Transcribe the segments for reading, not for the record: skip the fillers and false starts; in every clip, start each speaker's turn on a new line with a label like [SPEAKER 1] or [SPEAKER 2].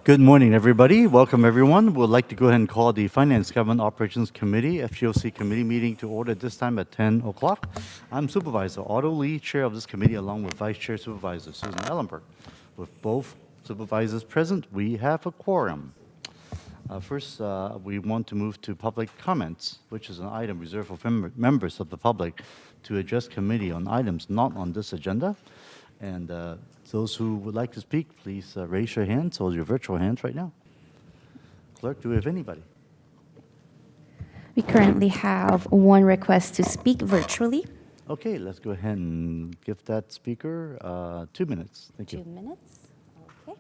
[SPEAKER 1] Good morning, everybody. Welcome, everyone. We'd like to go ahead and call the Finance Government Operations Committee, FGOC Committee meeting to order this time at 10 o'clock. I'm Supervisor Otto Lee, Chair of this committee, along with Vice Chair Supervisor Susan Ellenberg. With both supervisors present, we have a quorum. First, we want to move to public comments, which is an item reserved for members of the public to address committee on items not on this agenda. And those who would like to speak, please raise your hands or your virtual hands right now. Clerk, do we have anybody?
[SPEAKER 2] We currently have one request to speak virtually.
[SPEAKER 1] Okay, let's go ahead and give that speaker 2 minutes. Thank you.
[SPEAKER 2] 2 minutes. Okay.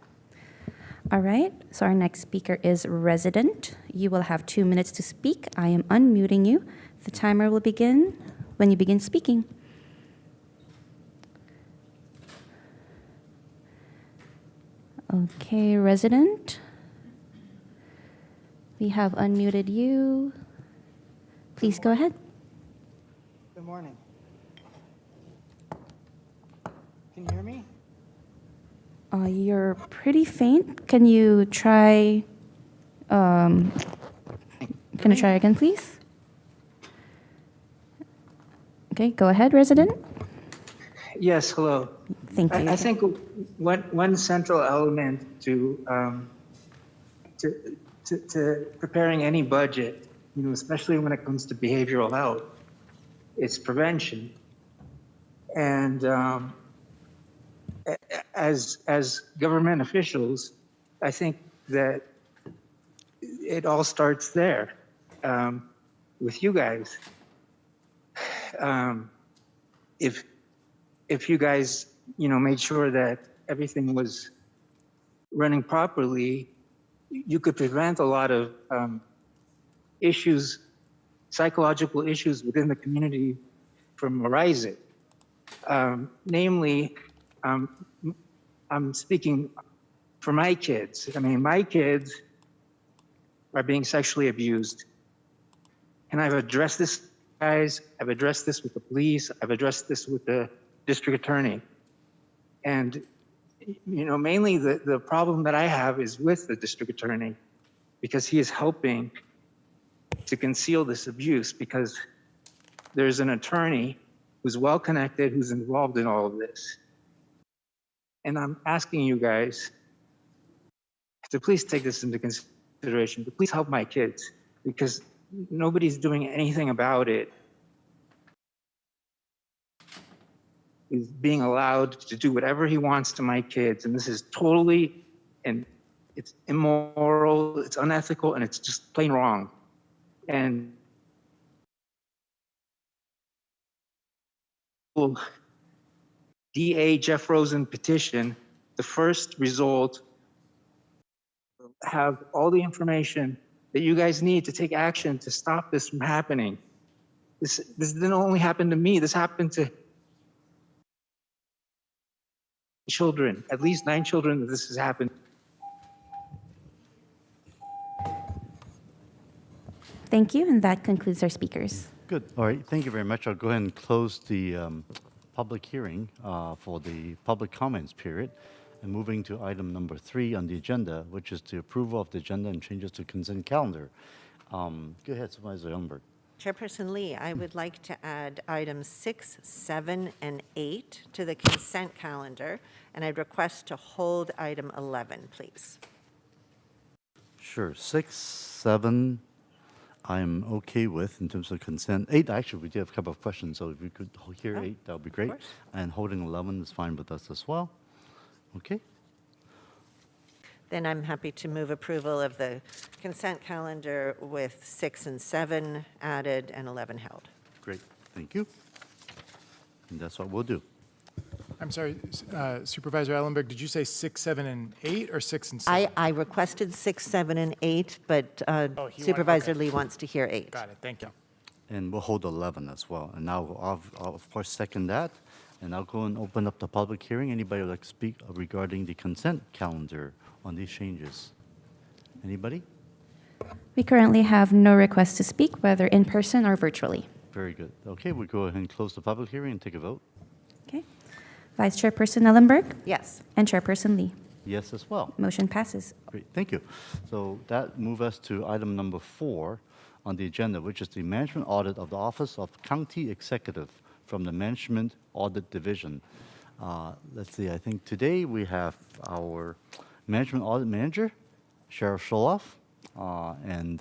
[SPEAKER 2] All right. So our next speaker is Resident. You will have 2 minutes to speak. I am unmuting you. The timer will begin when you begin speaking. Okay, Resident. We have unmuted you. Please go ahead.
[SPEAKER 3] Good morning. Can you hear me?
[SPEAKER 2] You're pretty faint. Can you try? Can I try again, please? Okay, go ahead, Resident.
[SPEAKER 3] Yes, hello.
[SPEAKER 2] Thank you.
[SPEAKER 3] I think one central element to preparing any budget, especially when it comes to behavioral health, is prevention. And as government officials, I think that it all starts there with you guys. If you guys, made sure that everything was running properly, you could prevent a lot of issues, psychological issues within the community from arising. Namely, I'm speaking for my kids. I mean, my kids are being sexually abused. And I've addressed this, guys. I've addressed this with the police. I've addressed this with the district attorney. And, mainly the problem that I have is with the district attorney, because he is helping to conceal this abuse, because there's an attorney who's well-connected, who's involved in all of this. And I'm asking you guys to please take this into consideration, to please help my kids, because nobody's doing anything about it. He's being allowed to do whatever he wants to my kids, and this is totally, and it's immoral, it's unethical, and it's just plain wrong. And DA Jeff Rosen petition, the first result will have all the information that you guys need to take action to stop this from happening. This didn't only happen to me, this happened to children, at least 9 children that this has happened.
[SPEAKER 2] Thank you, and that concludes our speakers.
[SPEAKER 1] Good. All right. Thank you very much. I'll go ahead and close the public hearing for the public comments period. And moving to item number 3 on the agenda, which is the approval of the agenda and changes to consent calendar. Go ahead, Supervisor Ellenberg.
[SPEAKER 4] Chairperson Lee, I would like to add items 6, 7, and 8 to the consent calendar, and I'd request to hold item 11, please.
[SPEAKER 1] Sure. 6, 7, I'm okay with in terms of consent. 8, actually, we do have a couple of questions, so if we could hear 8, that would be great. And holding 11 is fine with us as well. Okay.
[SPEAKER 4] Then I'm happy to move approval of the consent calendar with 6 and 7 added and 11 held.
[SPEAKER 1] Great. Thank you. And that's what we'll do.
[SPEAKER 5] I'm sorry, Supervisor Ellenberg, did you say 6, 7, and 8, or 6 and 7?
[SPEAKER 4] I requested 6, 7, and 8, but Supervisor Lee wants to hear 8.
[SPEAKER 5] Got it, thank you.
[SPEAKER 1] And we'll hold 11 as well. And now I'll of course, second that. And I'll go and open up the public hearing. Anybody would like to speak regarding the consent calendar on these changes? Anybody?
[SPEAKER 2] We currently have no requests to speak, whether in person or virtually.
[SPEAKER 1] Very good. Okay, we'll go ahead and close the public hearing and take a vote.
[SPEAKER 2] Okay. Vice Chairperson Ellenberg
[SPEAKER 4] Yes.
[SPEAKER 2] and Chairperson Lee.
[SPEAKER 1] Yes as well.
[SPEAKER 2] Motion passes.
[SPEAKER 1] Great, thank you. So that moves us to item number 4 on the agenda, which is the management audit of the Office of County Executive from the Management Audit Division. Let's see, I think today we have our Management Audit Manager, Cheryl Sholoff, and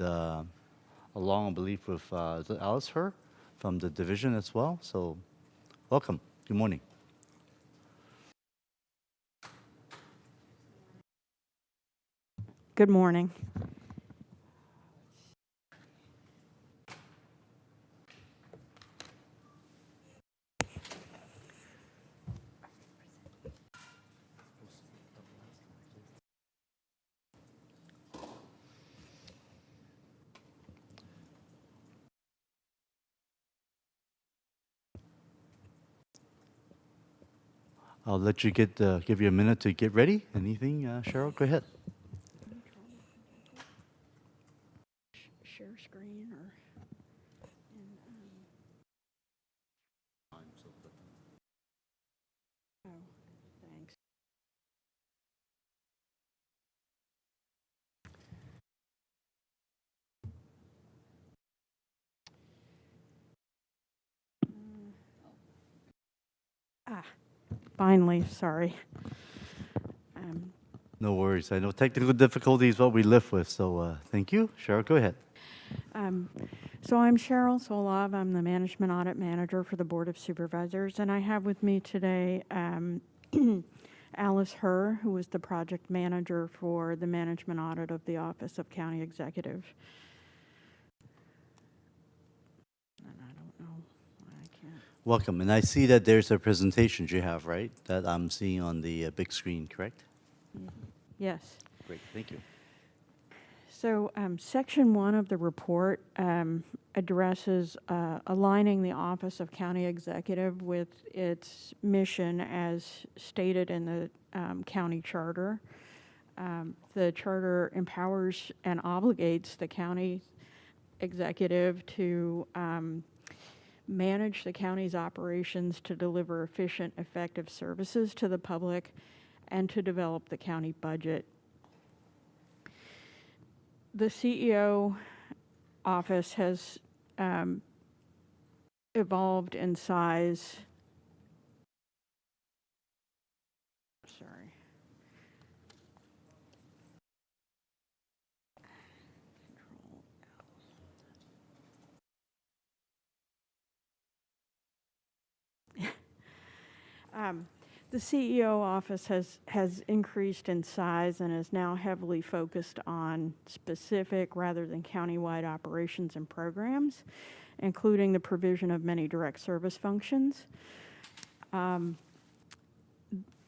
[SPEAKER 1] along, I believe, with is it Alice Her from the division as well. So welcome. Good morning.
[SPEAKER 6] Good morning.
[SPEAKER 1] I'll let you give you a minute to get ready. Anything, Cheryl? Go ahead.
[SPEAKER 6] Share screen or? Oh, thanks. Finally, sorry.
[SPEAKER 1] No worries. I know technical difficulties is what we live with. So thank you. Cheryl, go ahead.
[SPEAKER 6] So I'm Cheryl Solov. I'm the Management Audit Manager for the Board of Supervisors, and I have with me today Alice Her, who is the Project Manager for the Management Audit of the Office of County Executive. And I don't know why I can't.
[SPEAKER 1] Welcome. And I see that there's a presentation you have, right? That I'm seeing on the big screen, correct?
[SPEAKER 6] Yes.
[SPEAKER 1] Great. Thank you.
[SPEAKER 6] So Section 1 of the report addresses aligning the Office of County Executive with its mission as stated in the county charter. The charter empowers and obligates the county executive to manage the county's operations to deliver efficient, effective services to the public and to develop the county budget. The CEO office has evolved in size. Sorry. The CEO office has increased in size and is now heavily focused on specific rather than countywide operations and programs, including the provision of many direct service functions. The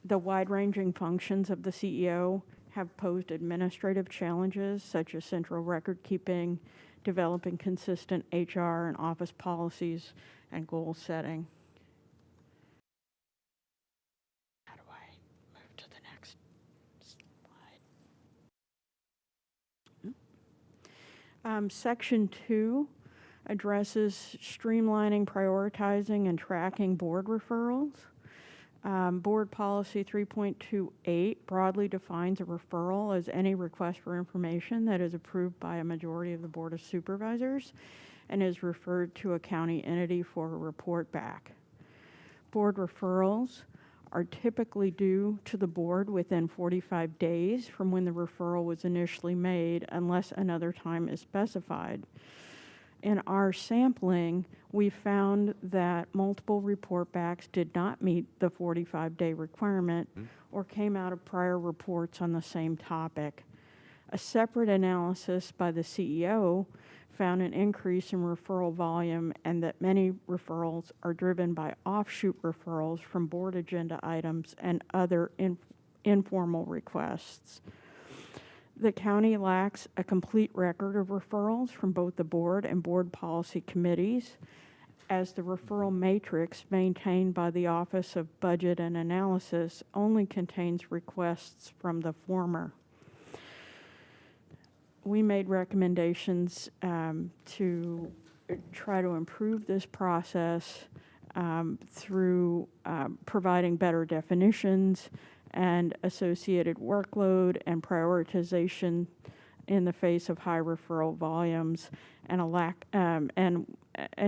[SPEAKER 6] wide-ranging functions of the CEO have posed administrative challenges such as central record keeping, developing consistent HR and office policies, and goal setting. How do I move to the next slide? Section 2 addresses streamlining, prioritizing, and tracking board referrals. Board Policy 3.28 broadly defines a referral as any request for information that is approved by a majority of the Board of Supervisors and is referred to a county entity for a report back. Board referrals are typically due to the board within 45 days from when the referral was initially made, unless another time is specified. In our sampling, we found that multiple report backs did not meet the 45-day requirement or came out of prior reports on the same topic. A separate analysis by the CEO found an increase in referral volume and that many referrals are driven by offshoot referrals from board agenda items and other informal requests. The county lacks a complete record of referrals from both the board and board policy committees, as the referral matrix maintained by the Office of Budget and Analysis only contains requests from the former. We made recommendations to try to improve this process through providing better definitions and associated workload and prioritization in the face of high referral volumes and a lack and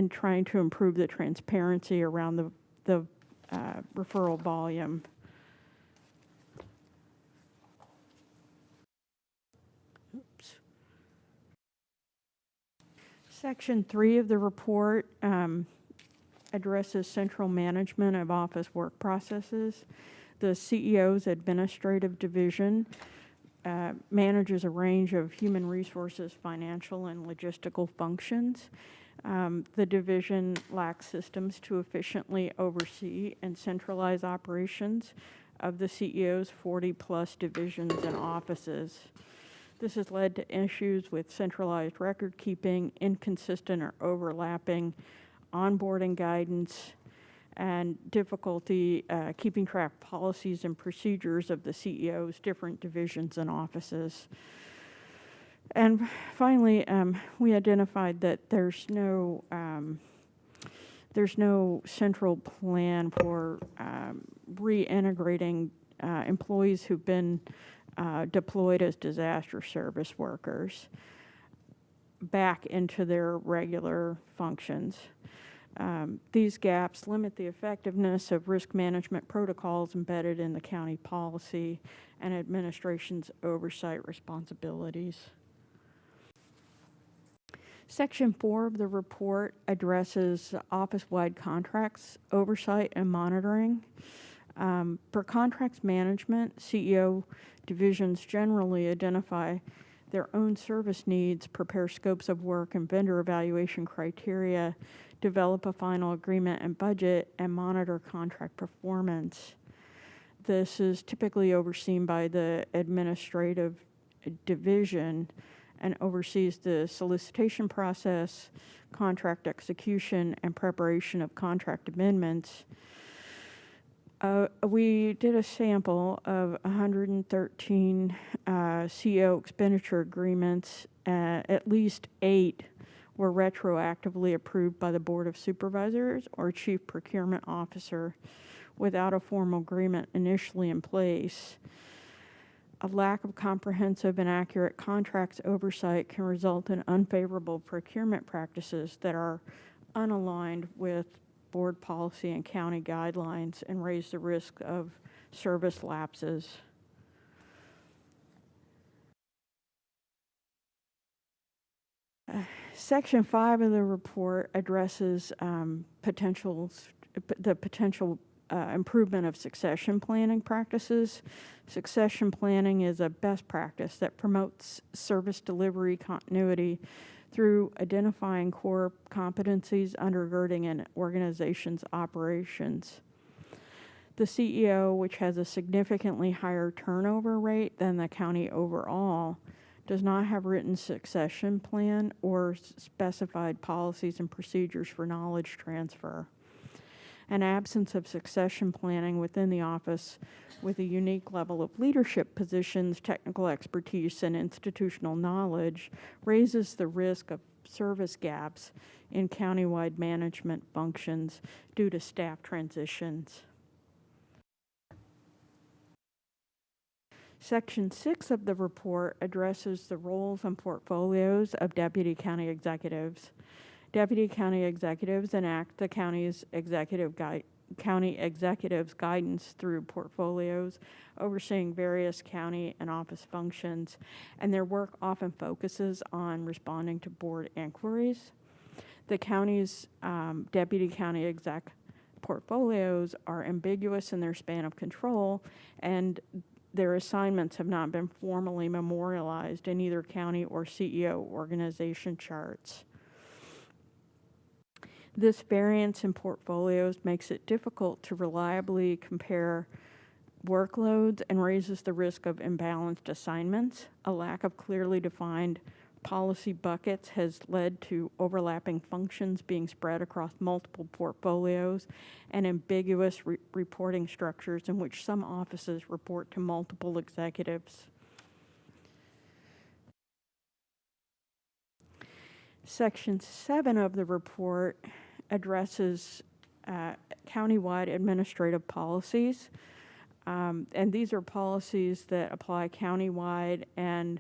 [SPEAKER 6] trying to improve the transparency around the referral volume. Oops. Section 3 of the report addresses central management of office work processes. The CEO's administrative division manages a range of human resources, financial, and logistical functions. The division lacks systems to efficiently oversee and centralize operations of the CEO's 40-plus divisions and offices. This has led to issues with centralized record keeping, inconsistent or overlapping onboarding guidance, and difficulty keeping track of policies and procedures of the CEO's different divisions and offices. And finally, we identified that there's no central plan for reintegrating employees who've been deployed as disaster service workers back into their regular functions. These gaps limit the effectiveness of risk management protocols embedded in the county policy and administration's oversight responsibilities. Section 4 of the report addresses office-wide contracts, oversight, and monitoring. For contracts management, CEO divisions generally identify their own service needs, prepare scopes of work and vendor evaluation criteria, develop a final agreement and budget, and monitor contract performance. This is typically overseen by the administrative division and oversees the solicitation process, contract execution, and preparation of contract amendments. We did a sample of 113 CEO expenditure agreements. At least 8 were retroactively approved by the Board of Supervisors or Chief Procurement Officer without a formal agreement initially in place. A lack of comprehensive and accurate contracts oversight can result in unfavorable procurement practices that are unaligned with board policy and county guidelines and raise the risk of service lapses. Section 5 of the report addresses the potential improvement of succession planning practices. Succession planning is a best practice that promotes service delivery continuity through identifying core competencies undergirding an organization's operations. The CEO, which has a significantly higher turnover rate than the county overall, does not have written succession plan or specified policies and procedures for knowledge transfer. An absence of succession planning within the office with a unique level of leadership positions, technical expertise, and institutional knowledge raises the risk of service gaps in countywide management functions due to staff transitions. Section 6 of the report addresses the roles and portfolios of deputy county executives. Deputy county executives enact the county executives' guidance through portfolios, overseeing various county and office functions, and their work often focuses on responding to board inquiries. The county's deputy county exec portfolios are ambiguous in their span of control, and their assignments have not been formally memorialized in either county or CEO organization charts. This variance in portfolios makes it difficult to reliably compare workloads and raises the risk of imbalanced assignments. A lack of clearly defined policy buckets has led to overlapping functions being spread across multiple portfolios and ambiguous reporting structures in which some offices report to multiple executives. Section 7 of the report addresses countywide administrative policies. And these are policies that apply countywide and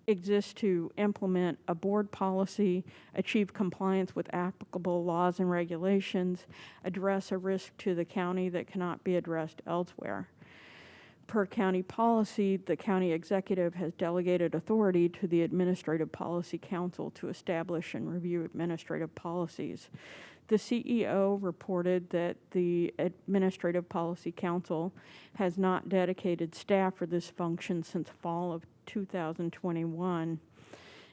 [SPEAKER 6] exist to implement a board policy, achieve compliance with applicable laws and regulations, address a risk to the county that cannot be addressed elsewhere. Per county policy, the county executive has delegated authority to the Administrative Policy Council to establish and review administrative policies. The CEO reported that the Administrative Policy Council has not dedicated staff for this function since fall of 2021.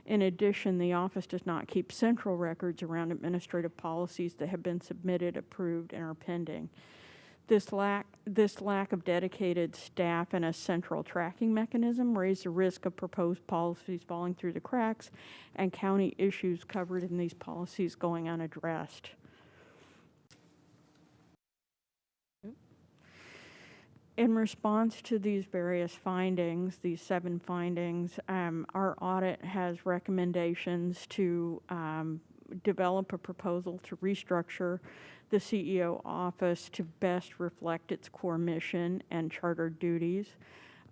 [SPEAKER 6] In addition, the office does not keep central records around administrative policies that have been submitted, approved, and are pending. This lack of dedicated staff and a central tracking mechanism raise the risk of proposed policies falling through the cracks and county issues covered in these policies going unaddressed. In response to these various findings, these 7 findings, our audit has recommendations to develop a proposal to restructure the CEO office to best reflect its core mission and charter duties,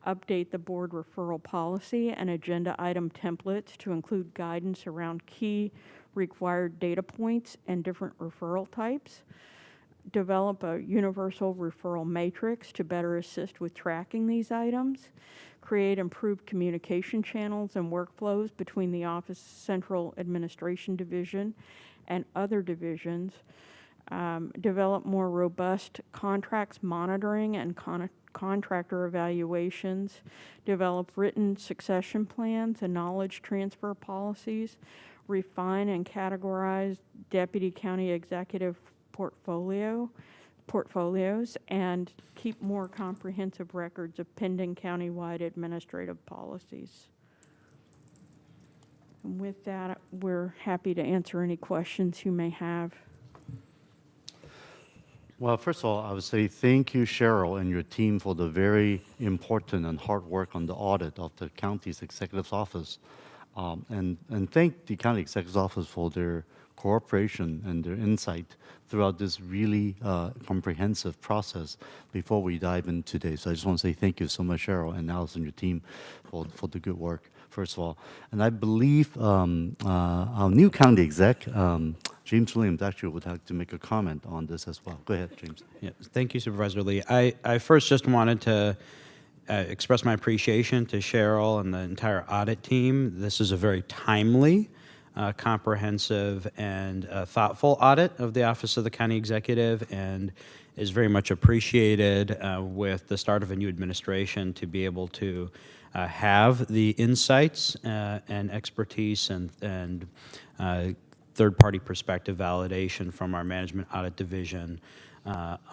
[SPEAKER 6] update the board referral policy and agenda item templates to include guidance around key required data points and different referral types, develop a universal referral matrix to better assist with tracking these items, create improved communication channels and workflows between the office central administration division and other divisions, develop more robust contracts monitoring and contractor evaluations, develop written succession plans and knowledge transfer policies, refine and categorize deputy county executive portfolios, and keep more comprehensive records of pending countywide administrative policies. And with that, we're happy to answer any questions you may have.
[SPEAKER 1] Well, first of all, I would say thank you, Cheryl, and your team for the very important and hard work on the audit of the county's executive's office. And thank the county executive's office for their cooperation and their insight throughout this really comprehensive process before we dive in today. So I just want to say thank you so much, Cheryl and Alice and your team for the good work, first of all. And I believe our new county exec, James Williams, actually would like to make a comment on this as well. Go ahead, James.
[SPEAKER 7] Yeah, thank you, Supervisor Lee. I first just wanted to express my appreciation to Cheryl and the entire audit team. This is a very timely, comprehensive, and thoughtful audit of the Office of the County Executive, and is very much appreciated with the start of a new administration to be able to have the insights and expertise and third-party perspective validation from our management audit division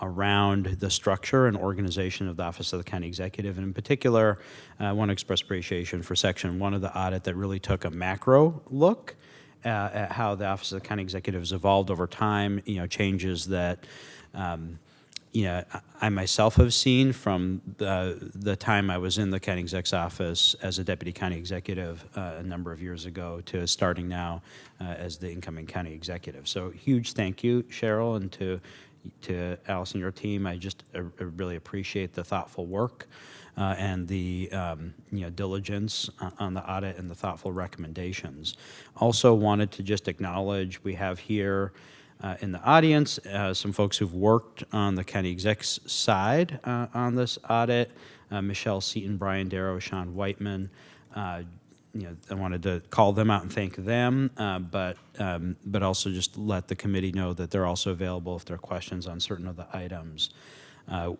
[SPEAKER 7] around the structure and organization of the Office of the County Executive. And in particular, I want to express appreciation for Section 1 of the audit that really took a macro look at how the Office of the County Executive has evolved over time, changes that I myself have seen from the time I was in the county exec's office as a deputy county executive a number of years ago to starting now as the incoming county executive. So huge thank you, Cheryl, and to Alice and your team. I really appreciate the thoughtful work and the diligence on the audit and the thoughtful recommendations. Also wanted to just acknowledge we have here in the audience some folks who've worked on the county exec's side on this audit. Michelle Seaton, Brian Darrow, Sean Whiteman. I wanted to call them out and thank them, but also just let the committee know that they're also available if there are questions on certain of the items.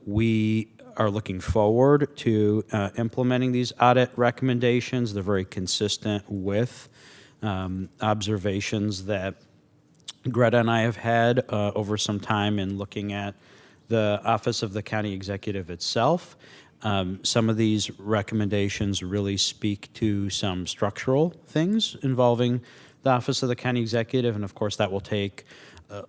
[SPEAKER 7] We are looking forward to implementing these audit recommendations. They're very consistent with observations that Greta and I have had over some time in looking at the Office of the County Executive itself. Some of these recommendations really speak to some structural things involving the Office of the County Executive, and of course that will take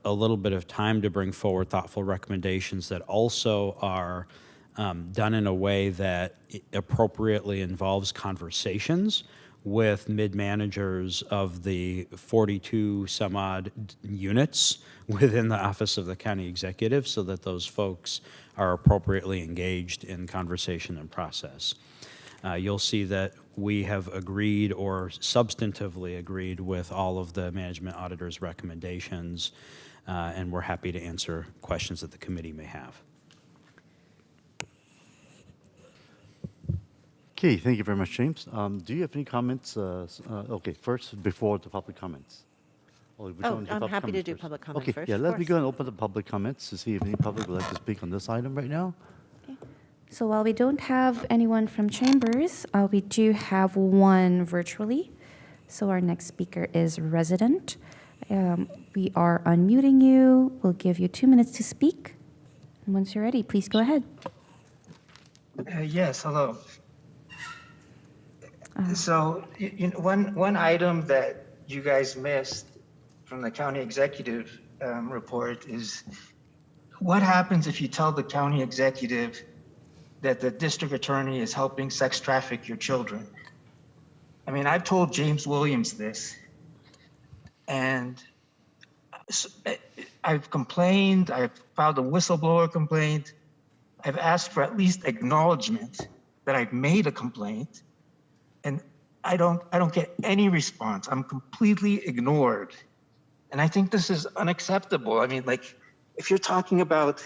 [SPEAKER 7] a little bit of time to bring forward thoughtful recommendations that also are done in a way that appropriately involves conversations with mid-managers of the 42 some odd units within the Office of the County Executive so that those folks are appropriately engaged in conversation and process. You'll see that we have agreed or substantively agreed with all of the management auditor's recommendations, and we're happy to answer questions that the committee may have.
[SPEAKER 1] Okay, thank you very much, James. Do you have any comments? Okay, first, before the public comments. Or would you
[SPEAKER 4] Oh,
[SPEAKER 1] want to do
[SPEAKER 4] I'm
[SPEAKER 1] public
[SPEAKER 4] happy to
[SPEAKER 1] comments
[SPEAKER 4] do
[SPEAKER 1] first?
[SPEAKER 4] public comment
[SPEAKER 1] Okay,
[SPEAKER 4] first,
[SPEAKER 1] yeah,
[SPEAKER 4] of
[SPEAKER 1] let me
[SPEAKER 4] course.
[SPEAKER 1] go and open the public comments to see if any public would like to speak on this item right now.
[SPEAKER 2] So while we don't have anyone from chambers, we do have one virtually. So our next speaker is resident. We are unmuting you. We'll give you 2 minutes to speak. And once you're ready, please go ahead.
[SPEAKER 3] Yes, hello. So, one item that you guys missed from the county executive report is what happens if you tell the county executive that the district attorney is helping sex traffic your children? I mean, I've told James Williams this, and I've complained, I've filed a whistleblower complaint, I've asked for at least acknowledgement that I've made a complaint, and I don't get any response. I'm completely ignored. And I think this is unacceptable. I mean, like, if you're talking about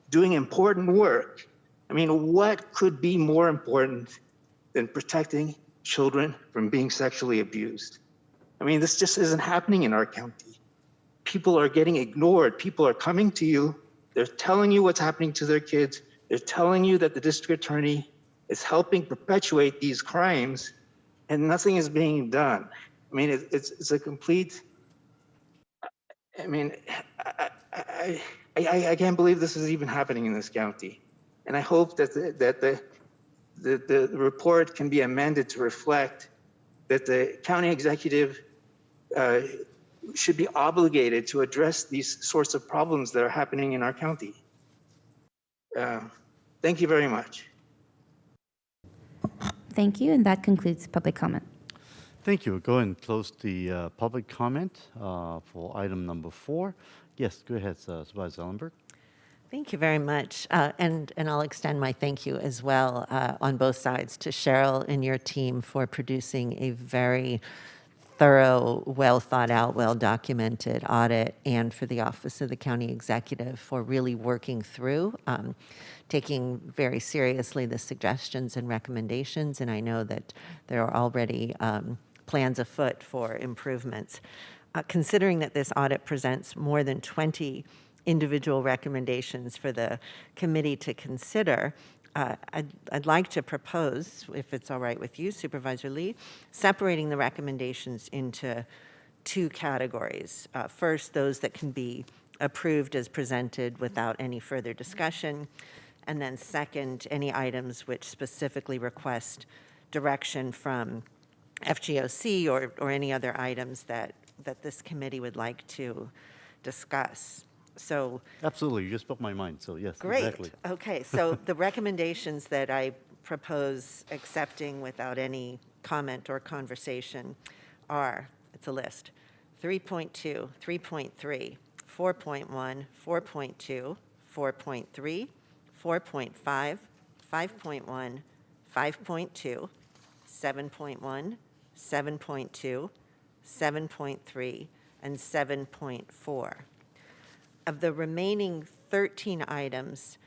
[SPEAKER 3] doing important work, I mean, what could be more important than protecting children from being sexually abused? I mean, this just isn't happening in our county. People are getting ignored. People are coming to you. They're telling you what's happening to their kids. They're telling you that the district attorney is helping perpetuate these crimes, and nothing is being done. I mean, it's a complete, I mean, I can't believe this is even happening in this county. And I hope that the report can be amended to reflect that the county executive should be obligated to address these sorts of problems that are happening in our county. Thank you very much.
[SPEAKER 2] Thank you, and that concludes public comment.
[SPEAKER 1] Thank you. We'll go and close the public comment for item number 4. Yes, go ahead, Supervisor Ellenberg.
[SPEAKER 4] Thank you very much. And I'll extend my thank you as well on both sides to Cheryl and your team for producing a very thorough, well thought out, well documented audit, and for the Office of the County Executive for really working through, taking very seriously the suggestions and recommendations. And I know that there are already plans afoot for improvements. Considering that this audit presents more than 20 individual recommendations for the committee to consider, I'd like to propose, if it's all right with you, Supervisor Lee, separating the recommendations into 2 categories. First, those that can be approved as presented without any further discussion. And then second, any items which specifically request direction from FGOC or any other items that this committee would like to discuss. So
[SPEAKER 1] Absolutely, you just spoke my mind, so yes,
[SPEAKER 4] great.
[SPEAKER 1] exactly.
[SPEAKER 4] Okay, so the recommendations that I propose accepting without any comment or conversation are, it's a list, 3.2, 3.3, 4.1, 4.2, 4.3, 4.5, 5.1, 5.2, 7.1, 7.2, 7.3, and 7.4. Of the remaining 13 items,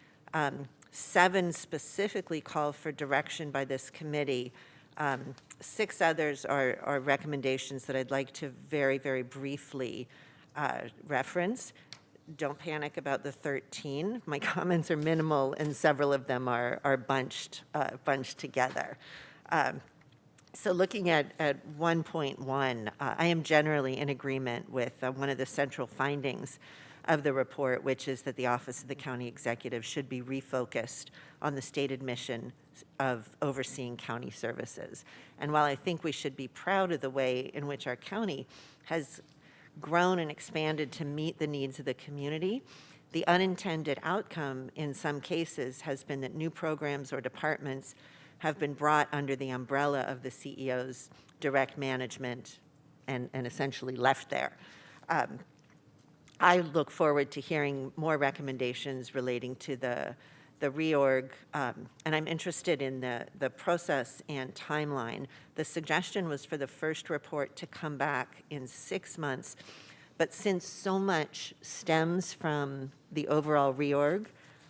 [SPEAKER 4] 7 specifically call for direction by this committee. 6 others are recommendations that I'd like to very, very briefly reference. Don't panic about the 13. My comments are minimal, and several of them are bunched together. So looking at 1.1, I am generally in agreement with one of the central findings of the report, which is that the Office of the County Executive should be refocused on the stated mission of overseeing county services. And while I think we should be proud of the way in which our county has grown and expanded to meet the needs of the community, the unintended outcome in some cases has been that new programs or departments have been brought under the umbrella of the CEO's direct management and essentially left there. I look forward to hearing more recommendations relating to the reorg, and I'm interested in the process and timeline. The suggestion was for the first report to come back in 6 months, but since so much stems from the overall reorg,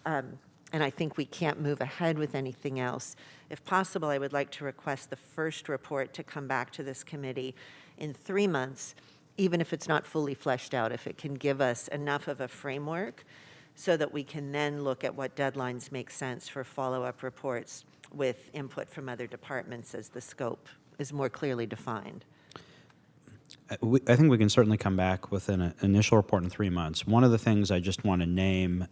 [SPEAKER 4] and I think we can't move ahead with anything else, if possible, I would like to request the first report to come back to this committee in 3 months, even if it's not fully fleshed out, if it can give us enough of a framework so that we can then look at what deadlines make sense for follow-up reports with input from other departments as the scope is more clearly defined.
[SPEAKER 7] I think we can certainly come back with an initial report in 3 months. One of the things I just want to name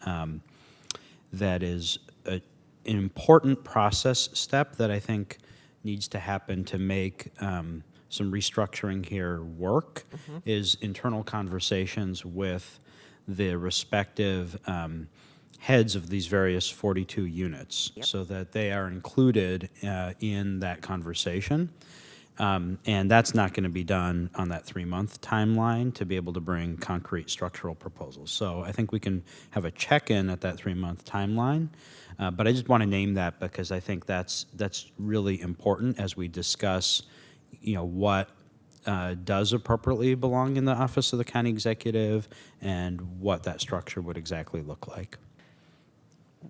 [SPEAKER 7] that is an important process step that I think needs to happen to make some restructuring here work is internal conversations with the respective heads of these various 42 units so that they are included in that conversation. And that's not going to be done on that 3-month timeline to be able to bring concrete structural proposals. So I think we can have a check-in at that 3-month timeline. But I just want to name that because I think that's really important as we discuss, what does appropriately belong in the office of the county executive and what that structure would exactly look like.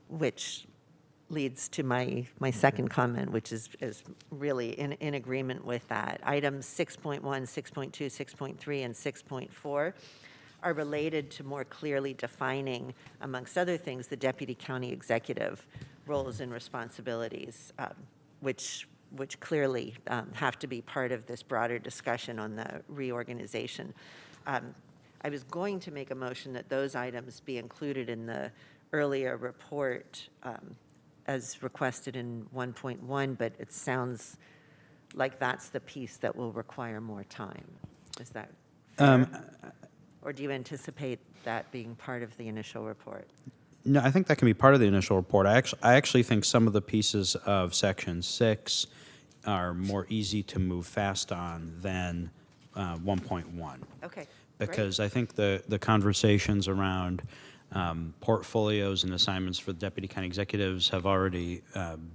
[SPEAKER 4] Which leads to my second comment, which is really in agreement with that. Items 6.1, 6.2, 6.3, and 6.4 are related to more clearly defining, amongst other things, the deputy county executive roles and responsibilities, which clearly have to be part of this broader discussion on the reorganization. I was going to make a motion that those items be included in the earlier report as requested in 1.1, but it sounds like that's the piece that will require more time. Is that fair? Or do you anticipate that being part of the initial report?
[SPEAKER 7] No, I think that can be part of the initial report. I actually think some of the pieces of Section 6 are more easy to move fast on than 1.1.
[SPEAKER 4] Okay.
[SPEAKER 7] Because I think the conversations around portfolios and assignments for the deputy county executives have already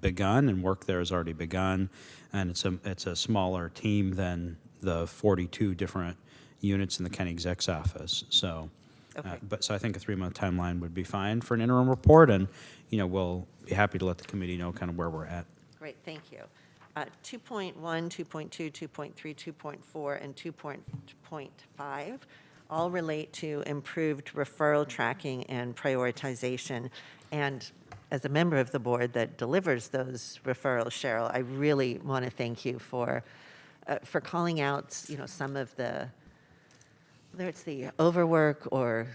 [SPEAKER 7] begun, and work there has already begun, and it's a smaller team than the 42 different units in the county exec's office. So,
[SPEAKER 4] Okay.
[SPEAKER 7] So I think a 3-month timeline would be fine for an interim report, and we'll be happy to let the committee know kind of where we're at.
[SPEAKER 4] Great, thank you. 2.1, 2.2, 2.3, 2.4, and 2.5 all relate to improved referral tracking and prioritization. And as a member of the board that delivers those referrals, Cheryl, I really want to thank you for calling out, some of the, whether it's the overwork or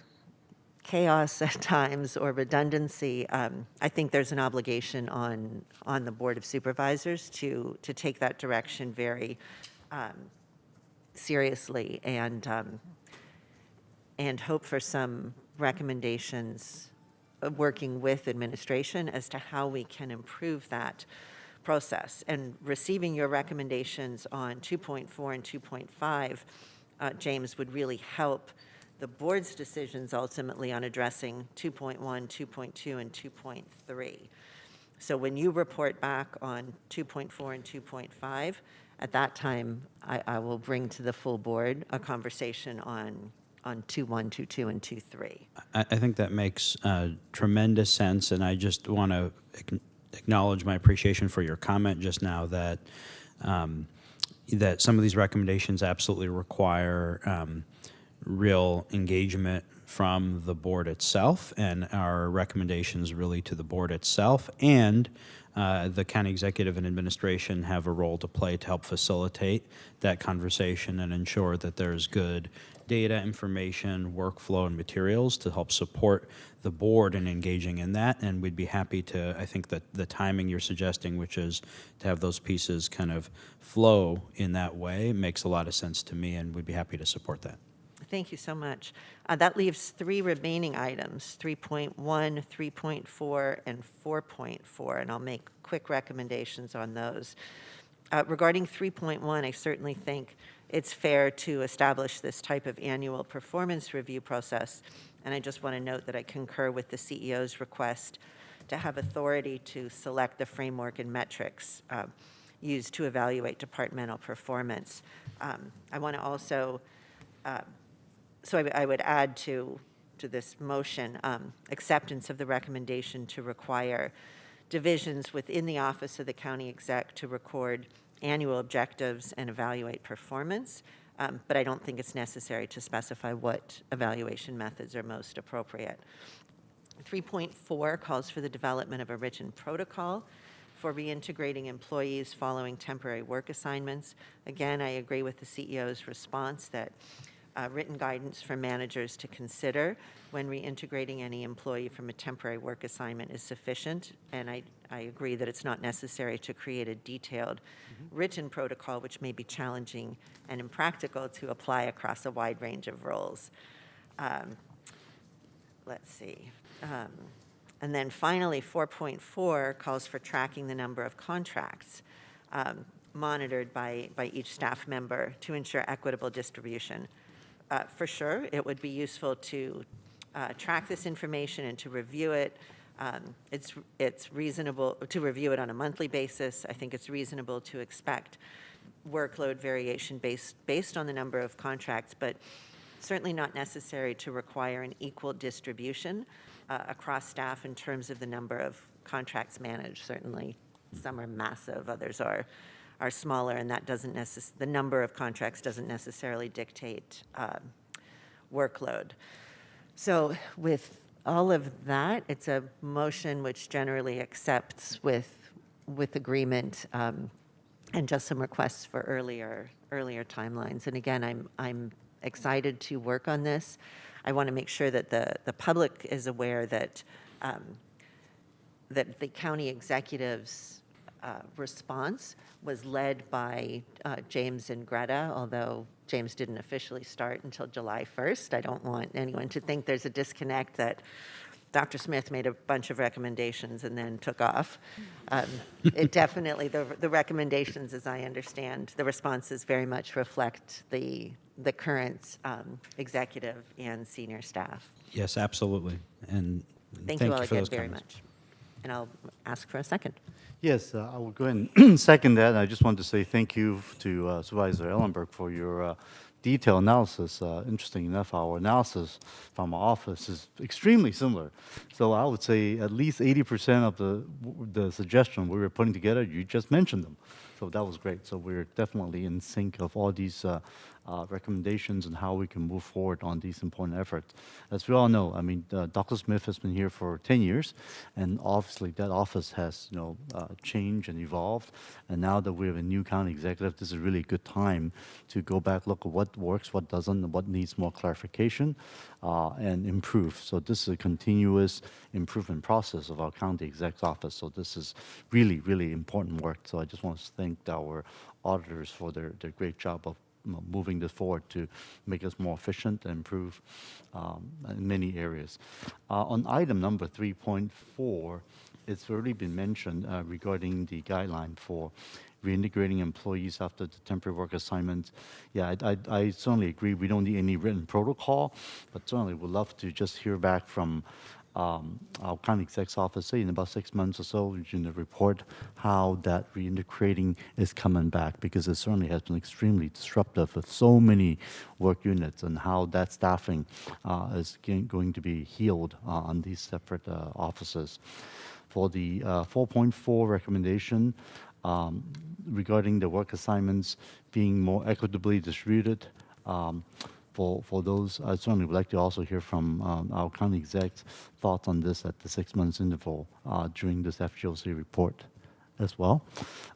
[SPEAKER 4] chaos at times or redundancy. I think there's an obligation on the Board of Supervisors to take that direction very seriously and hope for some recommendations working with administration as to how we can improve that process. And receiving your recommendations on 2.4 and 2.5, James, would really help the board's decisions ultimately on addressing 2.1, 2.2, and 2.3. So when you report back on 2.4 and 2.5, at that time, I will bring to the full board a conversation on 2.1, 2.2, and 2.3.
[SPEAKER 7] I think that makes tremendous sense, and I just want to acknowledge my appreciation for your comment just now that that some of these recommendations absolutely require real engagement from the board itself, and our recommendations really to the board itself, and the county executive and administration have a role to play to help facilitate that conversation and ensure that there's good data, information, workflow, and materials to help support the board in engaging in that. And we'd be happy to, I think that the timing you're suggesting, which is to have those pieces kind of flow in that way, makes a lot of sense to me, and we'd be happy to support that.
[SPEAKER 4] Thank you so much. That leaves 3 remaining items, 3.1, 3.4, and 4.4, and I'll make quick recommendations on those. Regarding 3.1, I certainly think it's fair to establish this type of annual performance review process, and I just want to note that I concur with the CEO's request to have authority to select the framework and metrics used to evaluate departmental performance. I want to also so I would add to this motion acceptance of the recommendation to require divisions within the Office of the County Exec to record annual objectives and evaluate performance, but I don't think it's necessary to specify what evaluation methods are most appropriate. 3.4 calls for the development of a written protocol for reintegrating employees following temporary work assignments. Again, I agree with the CEO's response that written guidance for managers to consider when reintegrating any employee from a temporary work assignment is sufficient, and I agree that it's not necessary to create a detailed written protocol, which may be challenging and impractical to apply across a wide range of roles. Let's see. And then finally, 4.4 calls for tracking the number of contracts monitored by each staff member to ensure equitable distribution. For sure, it would be useful to track this information and to review it. It's reasonable to review it on a monthly basis. I think it's reasonable to expect workload variation based on the number of contracts, but certainly not necessary to require an equal distribution across staff in terms of the number of contracts managed. Certainly, some are massive, others are smaller, and that doesn't the number of contracts doesn't necessarily dictate workload. So with all of that, it's a motion which generally accepts with agreement and just some requests for earlier timelines. And again, I'm excited to work on this. I want to make sure that the public is aware that that the county executive's response was led by James and Greta, although James didn't officially start until July 1st. I don't want anyone to think there's a disconnect that Dr. Smith made a bunch of recommendations and then took off. It definitely, the recommendations, as I understand, the responses very much reflect the current executive and senior staff.
[SPEAKER 7] Yes, absolutely. And
[SPEAKER 4] Thank you all
[SPEAKER 7] for
[SPEAKER 4] again
[SPEAKER 7] those
[SPEAKER 4] very
[SPEAKER 7] comments.
[SPEAKER 4] much. And I'll ask for a second.
[SPEAKER 1] Yes, I will go ahead and second that. I just want to say thank you to Supervisor Ellenberg for your detailed analysis. Interesting enough, our analysis from our office is extremely similar. So I would say at least 80% of the suggestion we were putting together, you just mentioned them. So that was great. So we're definitely in sync of all these recommendations and how we can move forward on these important efforts. As we all know, I mean, Dr. Smith has been here for 10 years, and obviously that office has, changed and evolved. And now that we have a new county executive, this is a really good time to go back, look at what works, what doesn't, and what needs more clarification and improve. So this is a continuous improvement process of our county exec's office. So this is really, really important work. So I just want to thank our auditors for their great job of moving this forward to make us more efficient and improve in many areas. On item number 3.4, it's already been mentioned regarding the guideline for reintegrating employees after the temporary work assignment. Yeah, I certainly agree. We don't need any written protocol, but certainly would love to just hear back from our county exec's office, say in about 6 months or so, in the report, how that reintegrating is coming back, because it certainly has been extremely disruptive with so many work units, and how that staffing is going to be healed on these separate offices. For the 4.4 recommendation regarding the work assignments being more equitably distributed, for those, I certainly would like to also hear from our county exec's thoughts on this at the 6 months interval during this FGOC report as well.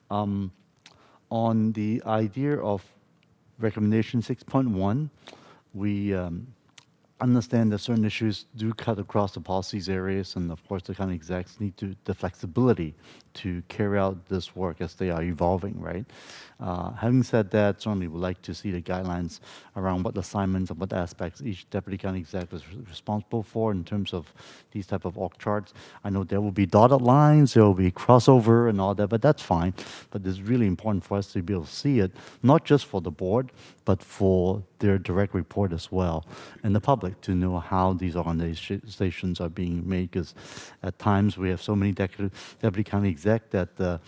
[SPEAKER 1] On the idea of recommendation 6.1, we understand that certain issues do cut across the policies areas, and of course, the county execs need the flexibility to carry out this work as they are evolving, right? Having said that, certainly would like to see the guidelines around what assignments and what aspects each deputy county exec is responsible for in terms of these type of org charts. I know there will be dotted lines, there will be crossover and all that, but that's fine. But it's really important for us to be able to see it, not just for the board, but for their direct report as well, and the public to know how these organizations are being made. Because at times we have so many deputy county exec that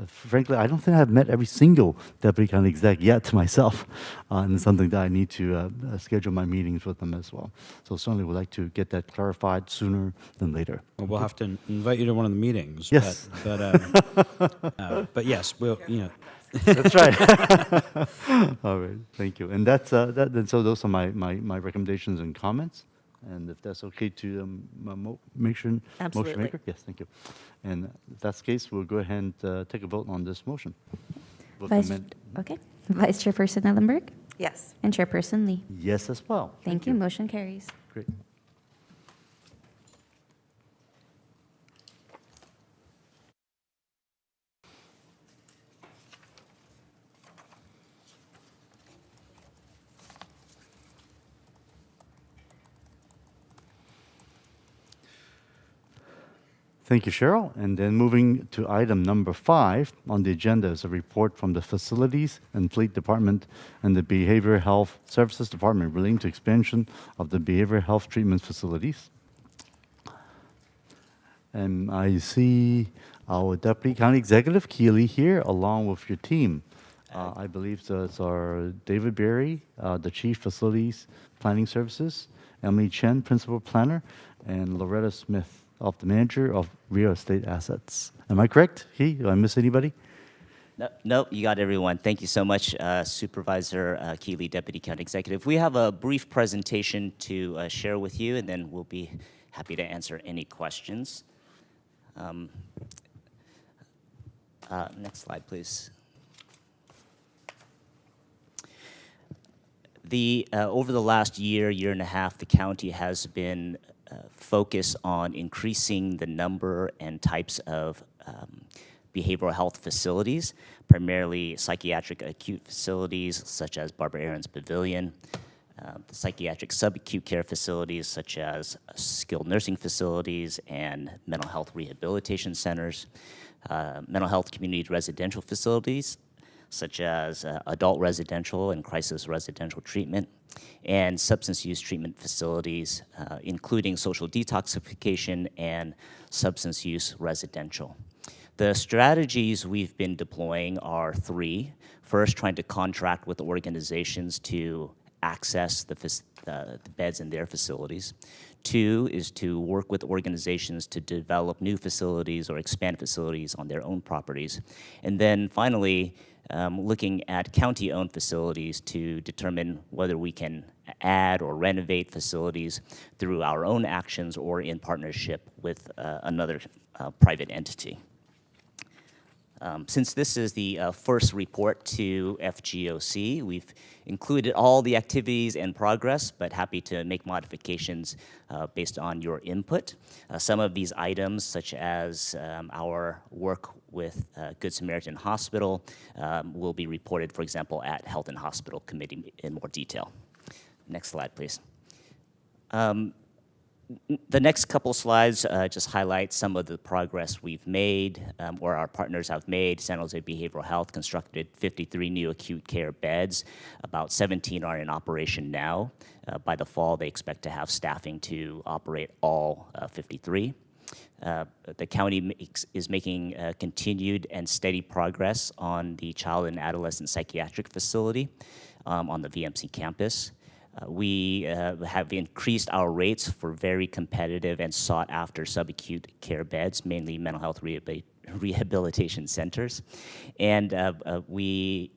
[SPEAKER 1] frankly, I don't think I've met every single deputy county exec yet myself, and it's something that I need to schedule my meetings with them as well. So certainly would like to get that clarified sooner than later.
[SPEAKER 7] Well, we'll have to invite you to one of the meetings.
[SPEAKER 1] Yes.
[SPEAKER 7] But yes, we'll,
[SPEAKER 1] That's right. All right, thank you. And that's and so those are my recommendations and comments. And if that's okay to motion
[SPEAKER 4] Absolutely.
[SPEAKER 1] maker, yes, thank you. And if that's the case, we'll go ahead and take a vote on this motion. With
[SPEAKER 2] Vice,
[SPEAKER 1] amend-
[SPEAKER 2] okay. Vice Chairperson Ellenberg
[SPEAKER 4] Yes.
[SPEAKER 2] and Chairperson Lee.
[SPEAKER 1] Yes, as well.
[SPEAKER 2] Thank you. Motion carries.
[SPEAKER 1] Great. Thank you, Cheryl. And then moving to item number 5 on the agenda is a report from the Facilities and Fleet Department and the Behavioral Health Services Department relating to expansion of the behavioral health treatment facilities. And I see our Deputy County Executive, Keely, here, along with your team. I believe it's our David Berry, the Chief Facilities Planning Services, Emily Chen, Principal Planner, and Loretta Smith, of the Manager of Real Estate Assets. Am I correct? Did I miss anybody?
[SPEAKER 8] Nope, you got everyone. Thank you so much, Supervisor Keeley, Deputy County Executive. We have a brief presentation to share with you, and then we'll be happy to answer any questions. Next slide, please. Over the last year and a half, the county has been focused on increasing the number and types of behavioral health facilities, primarily psychiatric acute facilities such as Barbara Aaron's Pavilion, the psychiatric subacute care facilities such as skilled nursing facilities and mental health rehabilitation centers, mental health community residential facilities such as adult residential and crisis residential treatment, and substance use treatment facilities, including social detoxification and substance use residential. The strategies we've been deploying are 3. First, trying to contract with organizations to access the beds in their facilities. 2 is to work with organizations to develop new facilities or expand facilities on their own properties. And then finally, looking at county-owned facilities to determine whether we can add or renovate facilities through our own actions or in partnership with another private entity. Since this is the first report to FGOC, we've included all the activities and progress, but happy to make modifications based on your input. Some of these items, such as our work with Good Samaritan Hospital, will be reported, for example, at Health and Hospital Committee in more detail. Next slide, please. The next couple slides just highlight some of the progress we've made or our partners have made. San Jose Behavioral Health constructed 53 new acute care beds. About 17 are in operation now. By the fall, they expect to have staffing to operate all 53. The county is making continued and steady progress on the child and adolescent psychiatric facility on the VMC campus. We have increased our rates for very competitive and sought-after subacute care beds, mainly mental health rehabilitation centers. And we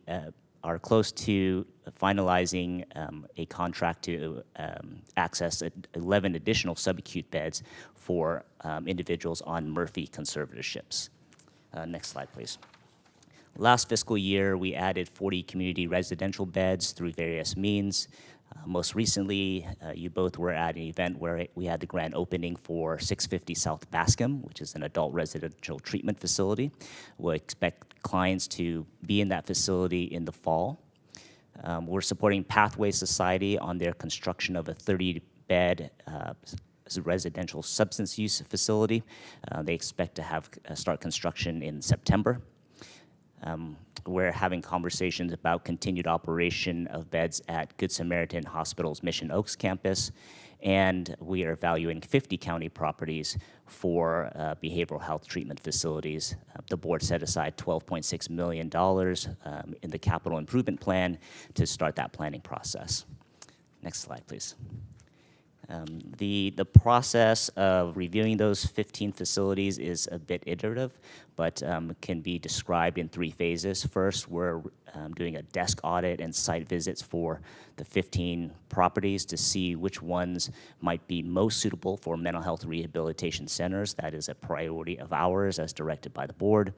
[SPEAKER 8] are close to finalizing a contract to access 11 additional subacute beds for individuals on Murphy conservatorships. Next slide, please. Last fiscal year, we added 40 community residential beds through various means. Most recently, you both were at an event where we had the grand opening for 650 South Bascom, which is an adult residential treatment facility. We'll expect clients to be in that facility in the fall. We're supporting Pathway Society on their construction of a 30-bed residential substance use facility. They expect to have start construction in September. We're having conversations about continued operation of beds at Good Samaritan Hospital's Mission Oaks campus, and we are evaluating 50 county properties for behavioral health treatment facilities. The board set aside $12.6 million in the capital improvement plan to start that planning process. Next slide, please. The process of reviewing those 15 facilities is a bit iterative, but can be described in 3 phases. First, we're doing a desk audit and site visits for the 15 properties to see which ones might be most suitable for mental health rehabilitation centers. That is a priority of ours as directed by the board.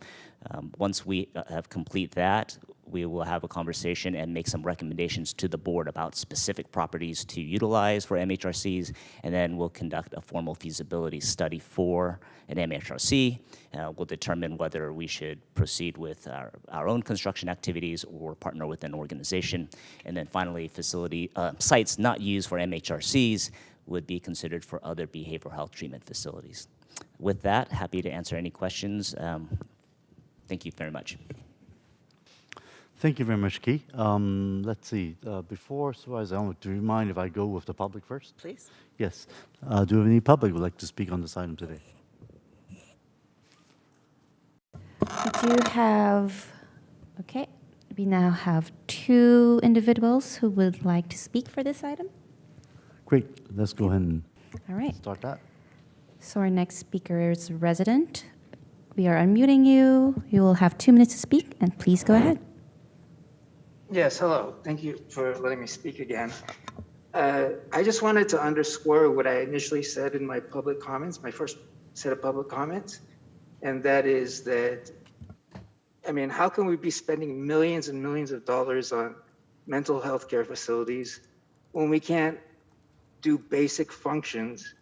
[SPEAKER 8] Once we have complete that, we will have a conversation and make some recommendations to the board about specific properties to utilize for MHRCs, and then we'll conduct a formal feasibility study for an MHRC. We'll determine whether we should proceed with our own construction activities or partner with an organization. And then finally, facility sites not used for MHRCs would be considered for other behavioral health treatment facilities. With that, happy to answer any questions. Thank you very much.
[SPEAKER 1] Thank you very much, Key. Let's see. Before Supervisor Elmer, do you mind if I go with the public first?
[SPEAKER 4] Please.
[SPEAKER 1] Yes. Do we have any public who would like to speak on this item today?
[SPEAKER 2] We do have, okay, we now have 2 individuals who would like to speak for this item.
[SPEAKER 1] Great. Let's go ahead and
[SPEAKER 2] All right.
[SPEAKER 1] start that.
[SPEAKER 2] So our next speaker is resident. We are unmuting you. You will have 2 minutes to speak, and please go ahead.
[SPEAKER 3] Yes, hello. Thank you for letting me speak again. I just wanted to underscore what I initially said in my public comments, my first set of public comments, and that is that, I mean, how can we be spending millions and millions of dollars on mental health care facilities when we can't do basic functions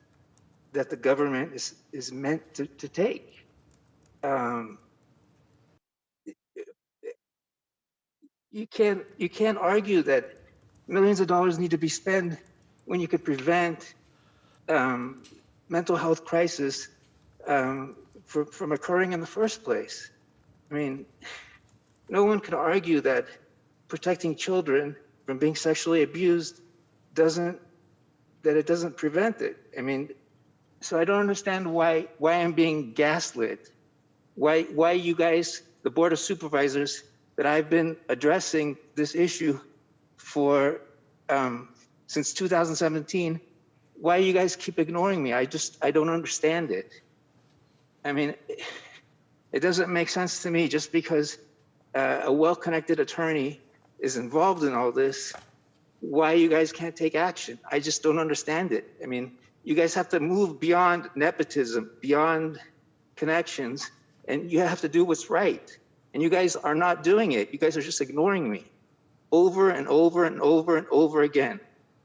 [SPEAKER 3] that the government is meant to take? You can't argue that millions of dollars need to be spent when you could prevent mental health crisis from occurring in the first place. I mean, no one can argue that protecting children from being sexually abused doesn't prevent it. I mean, so I don't understand why I'm being gaslit. Why you guys, the Board of Supervisors, that I've been addressing this issue for since 2017, why you guys keep ignoring me? I don't understand it. I mean, it doesn't make sense to me just because a well-connected attorney is involved in all this, why you guys can't take action. I just don't understand it. I mean, you guys have to move beyond nepotism, beyond connections, and you have to do what's right. And you guys are not doing it. You guys are just ignoring me over and over and over and over again.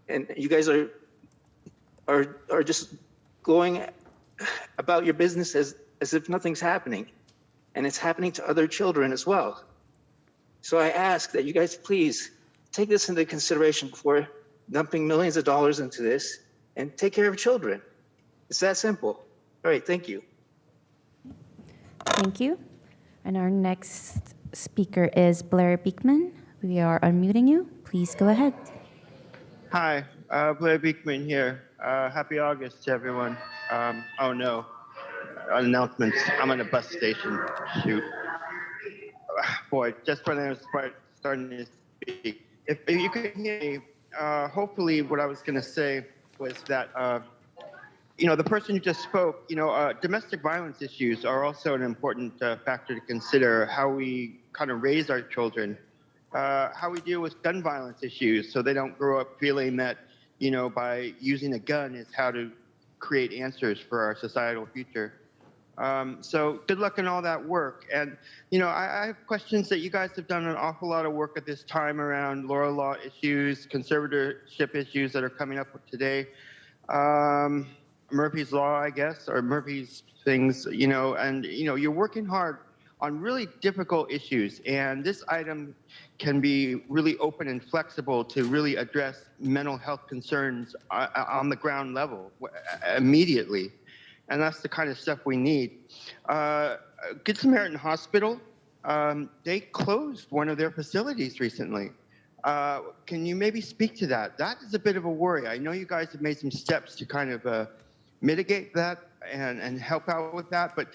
[SPEAKER 3] And you guys are just going about your business as if nothing's happening. And it's happening to other children as well. So I ask that you guys please take this into consideration before dumping millions of dollars into this and take care of children. It's that simple. All right, thank you.
[SPEAKER 2] Thank you. And our next speaker is Blair Beekman. We are unmuting you. Please go ahead.
[SPEAKER 9] Hi, Blair Beekman here. Happy August to everyone. Oh no, announcements. I'm on a bus station. Shoot. Boy, just when I was starting to speak. If you could hear me, hopefully what I was going to say was that, the person who just spoke, domestic violence issues are also an important factor to consider, how we kind of raise our children, how we deal with gun violence issues so they don't grow up feeling that, by using a gun is how to create answers for our societal future. So good luck in all that work. And, I have questions that you guys have done an awful lot of work at this time around Laura law issues, conservatorship issues that are coming up today. Murphy's Law, I guess, or Murphy's things, and, you're working hard on really difficult issues. And this item can be really open and flexible to really address mental health concerns on the ground level immediately. And that's the kind of stuff we need. Good Samaritan Hospital, they closed one of their facilities recently. Can you maybe speak to that? That is a bit of a worry. I know you guys have made some steps to kind of mitigate that and help out with that, but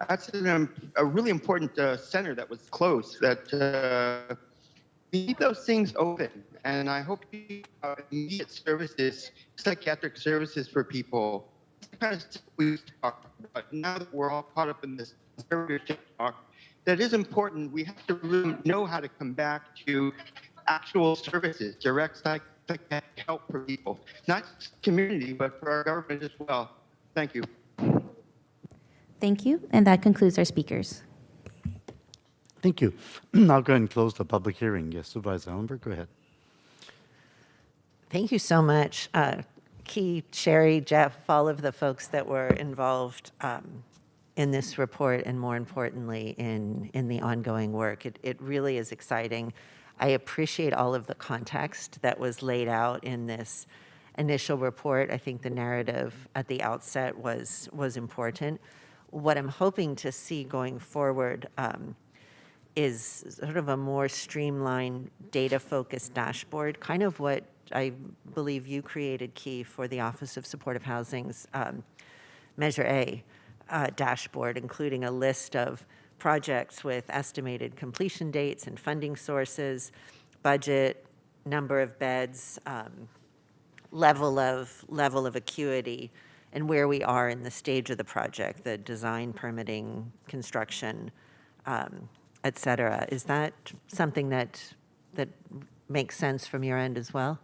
[SPEAKER 9] that's a really important center that was closed. That keep those things open, and I hope you immediate services, psychiatric services for people. Kind of stuff we talk about. Now that we're all caught up in this conservatorship talk, that is important. We have to really know how to come back to actual services, direct psychiatric help for people, not just community, but for our government as well. Thank you.
[SPEAKER 2] Thank you, and that concludes our speakers.
[SPEAKER 1] Thank you. I'll go ahead and close the public hearing. Yes, Supervisor Ellenberg, go ahead.
[SPEAKER 4] Thank you so much, Key, Sherry, Jeff, all of the folks that were involved in this report, and more importantly, in the ongoing work. It really is exciting. I appreciate all of the context that was laid out in this initial report. I think the narrative at the outset was important. What I'm hoping to see going forward is sort of a more streamlined, data-focused dashboard, kind of what I believe you created, Key, for the Office of Supportive Housing's Measure A dashboard, including a list of projects with estimated completion dates and funding sources, budget, number of beds, level of acuity, and where we are in the stage of the project, the design, permitting, construction, et cetera. Is that something that makes sense from your end as well?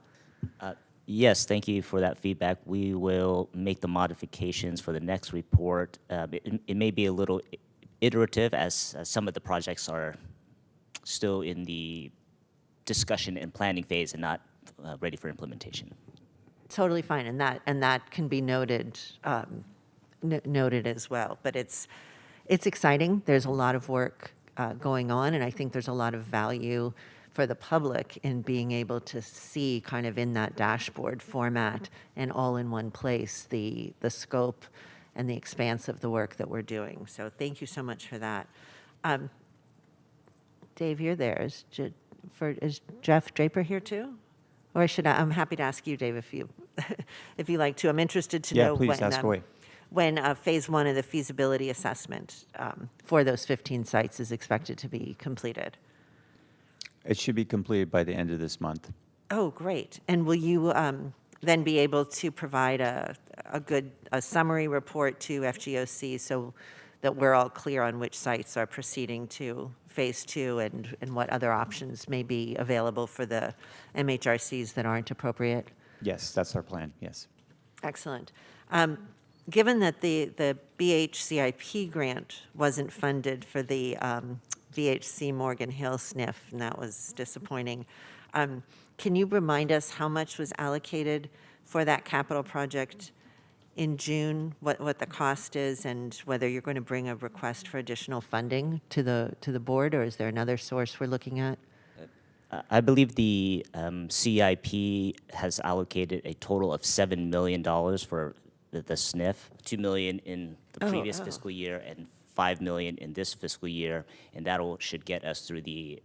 [SPEAKER 8] Yes, thank you for that feedback. We will make the modifications for the next report. It may be a little iterative as some of the projects are still in the discussion and planning phase and not ready for implementation.
[SPEAKER 4] Totally fine, and that can be noted noted as well. But it's exciting. There's a lot of work going on, and I think there's a lot of value for the public in being able to see kind of in that dashboard format and all in one place the scope and the expanse of the work that we're doing. So thank you so much for that. Dave, you're there. Is Jeff Draper here too? Or I'm happy to ask you, Dave, if you like to. I'm interested to know
[SPEAKER 10] please ask away.
[SPEAKER 4] When phase 1 of the feasibility assessment for those 15 sites is expected to be completed.
[SPEAKER 10] It should be completed by the end of this month.
[SPEAKER 4] Oh, great. And will you then be able to provide a summary report to FGOC so that we're all clear on which sites are proceeding to phase 2 and what other options may be available for the MHRCs that aren't appropriate?
[SPEAKER 10] Yes, that's our plan, yes.
[SPEAKER 4] Excellent. Given that the BHCIP grant wasn't funded for the VHC Morgan Hill SNF, and that was disappointing, can you remind us how much was allocated for that capital project in June, what the cost is, and whether you're going to bring a request for additional funding to the board, or is there another source we're looking at?
[SPEAKER 8] I believe the CIP has allocated a total of $7 million for the SNF, $2 million in the previous fiscal year and $5 million in this fiscal year, and that should get us through the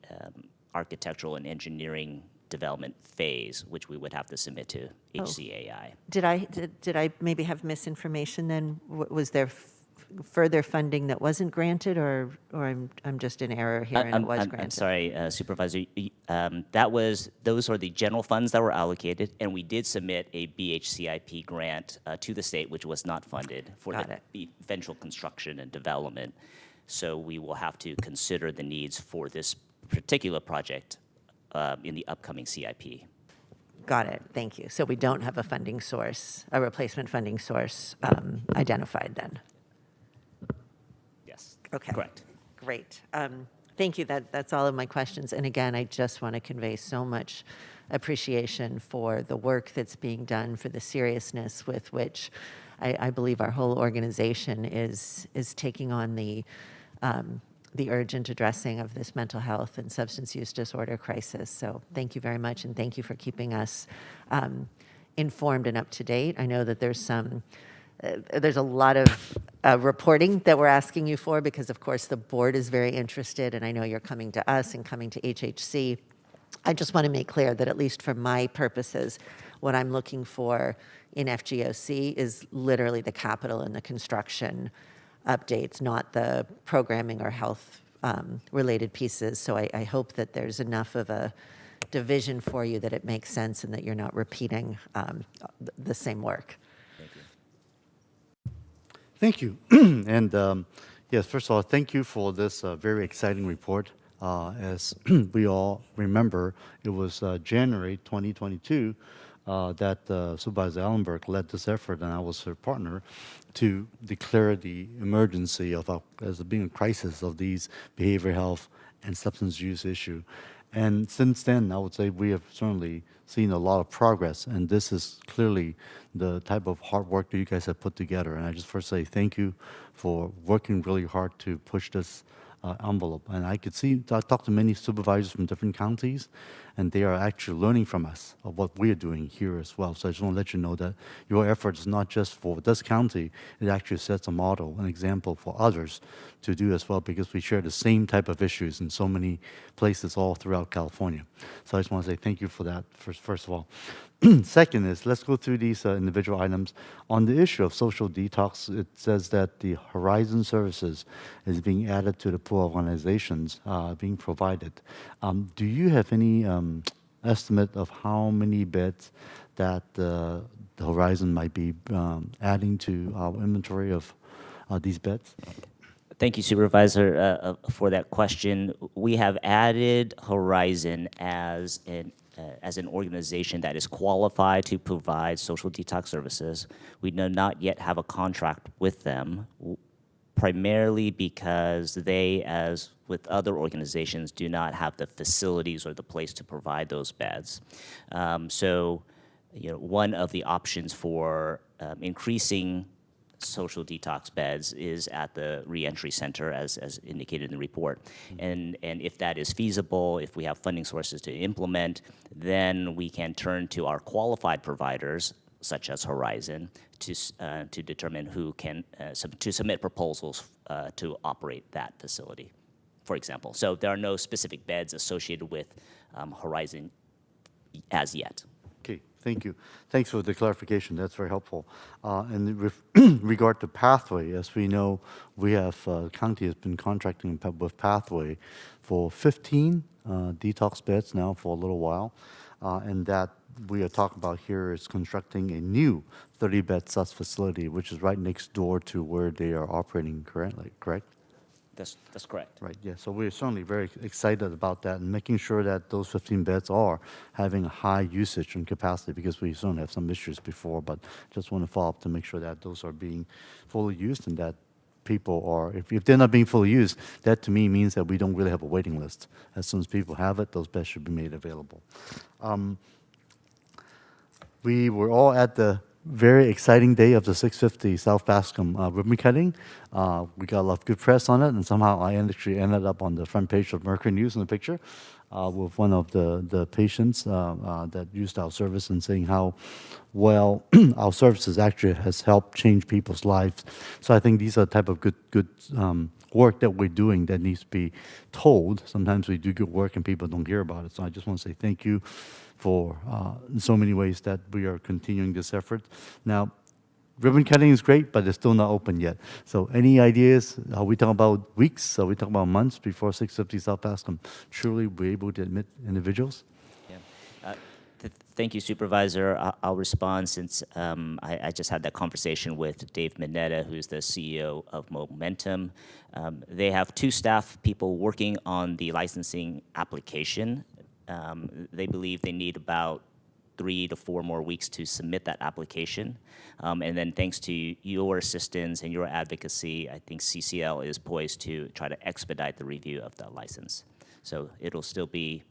[SPEAKER 8] architectural and engineering development phase, which we would have to submit to HCAI.
[SPEAKER 4] Did I maybe have misinformation then? Was there further funding that wasn't granted, or I'm just in error here and it was granted?
[SPEAKER 8] I'm sorry, Supervisor. Those are the general funds that were allocated, and we did submit a BHCIP grant to the state, which was not funded for the eventual construction and development. So we will have to consider the needs for this particular project in the upcoming CIP.
[SPEAKER 4] Got it. Thank you. So we don't have a funding source, a replacement funding source identified then. Okay.
[SPEAKER 8] Correct.
[SPEAKER 4] Great. Thank you. That's all of my questions. And again, I just want to convey so much appreciation for the work that's being done, for the seriousness with which I believe our whole organization is taking on the urgent addressing of this mental health and substance use disorder crisis. So thank you very much, and thank you for keeping us informed and up to date. I know that there's a lot of reporting that we're asking you for because, of course, the board is very interested, and I know you're coming to us and coming to HHC. I just want to make clear that at least for my purposes, what I'm looking for in FGOC is literally the capital and the construction updates, not the programming or health related pieces. So I hope that there's enough of a division for you that it makes sense and that you're not repeating the same work.
[SPEAKER 1] Thank you. And yes, first of all, thank you for this very exciting report. As we all remember, it was January 2022 that Supervisor Allenberg led this effort, and I was her partner, to declare the emergency as being a crisis of these behavioral health and substance use issue. And since then, I would say we have certainly seen a lot of progress, and this is clearly the type of hard work that you guys have put together. And I just first say thank you for working really hard to push this envelope. And I talked to many supervisors from different counties, and they are actually learning from us of what we are doing here as well. So I just want to let you know that your effort is not just for this county, it actually sets a model, an example for others to do as well, because we share the same type of issues in so many places all throughout California. So I just want to say thank you for that, first of all. Second is, let's go through these individual items. On the issue of social detox, it says that the Horizon services is being added to the pool of organizations being provided. Do you have any estimate of how many beds that the Horizon might be adding to our inventory of these beds?
[SPEAKER 8] Thank you, Supervisor, for that question. We have added Horizon as an organization that is qualified to provide social detox services. We do not yet have a contract with them, primarily because they, as with other organizations, do not have the facilities or the place to provide those beds. So, one of the options for increasing social detox beds is at the reentry center, as indicated in the report. And if that is feasible, if we have funding sources to implement, then we can turn to our qualified providers, such as Horizon, to determine who can to submit proposals to operate that facility, for example. So there are no specific beds associated with Horizon as yet.
[SPEAKER 1] Okay, thank you. Thanks for the clarification. That's very helpful. And with regard to Pathway, as we know, we have, county has been contracting with Pathway for 15 detox beds now for a little while. And that we are talking about here is constructing a new 30-bed SUS facility, which is right next door to where they are operating currently, correct?
[SPEAKER 8] That's correct.
[SPEAKER 1] Right, yeah, so we're certainly very excited about that and making sure that those 15 beds are having a high usage and capacity, because we certainly have some issues before, but just want to follow up to make sure that those are being fully used and that people are, if they're not being fully used, that to me means that we don't really have a waiting list. As soon as people have it, those beds should be made available. We were all at the very exciting day of the 650 South Bascom ribbon cutting. We got a lot of good press on it, and somehow I actually ended up on the front page of Mercury News in the picture with one of the patients that used our service and saying how well our services actually has helped change people's lives. So I think these are the type of good work that we're doing that needs to be told. Sometimes we do good work and people don't hear about it. So I just want to say thank you for in so many ways that we are continuing this effort. Now, ribbon cutting is great, but it's still not open yet. So any ideas? Are we talking about weeks? Are we talking about months before 650 South Bascom truly be able to admit individuals?
[SPEAKER 8] Yeah. Thank you, Supervisor. I'll respond since I just had that conversation with Dave Mineta, who's the CEO of Momentum. They have 2 staff people working on the licensing application. They believe they need about 3 to 4 more weeks to submit that application. And then thanks to your assistance and your advocacy, I think CCL is poised to try to expedite the review of the license. So it'll still be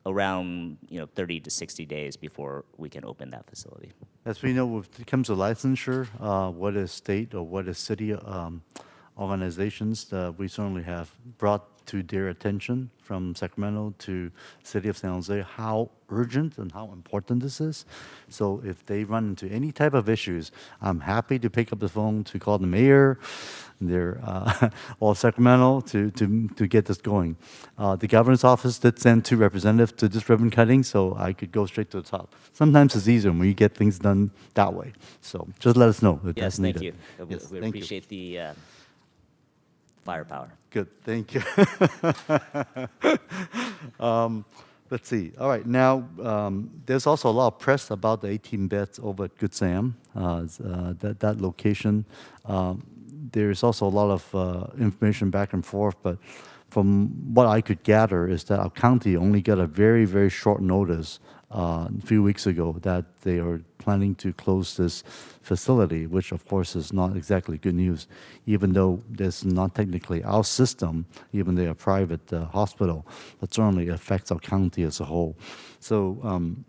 [SPEAKER 8] around 30 to 60 days before we can open that facility.
[SPEAKER 1] As we know, when it comes to licensure, what is state or what is city organizations, we certainly have brought to their attention from Sacramento to City of San Jose how urgent and how important this is. So if they run into any type of issues, I'm happy to pick up the phone to call the mayor, or Sacramento to get this going. The governor's office did send 2 representatives to this ribbon cutting, so I could go straight to the top. Sometimes it's easier when you get things done that way. So just let us know if
[SPEAKER 8] Yes,
[SPEAKER 1] that's needed.
[SPEAKER 8] thank you.
[SPEAKER 1] Yes,
[SPEAKER 8] We
[SPEAKER 1] thank you.
[SPEAKER 8] appreciate the firepower.
[SPEAKER 1] Good, thank you. Let's see. All right, now there's also a lot of press about the 18 beds over at Good Sam, that location. There's also a lot of information back and forth, but from what I could gather is that our county only got a very, very short notice a few weeks ago that they are planning to close this facility, which of course is not exactly good news, even though this is not technically our system, even though they're a private hospital, but certainly affects our county as a whole. So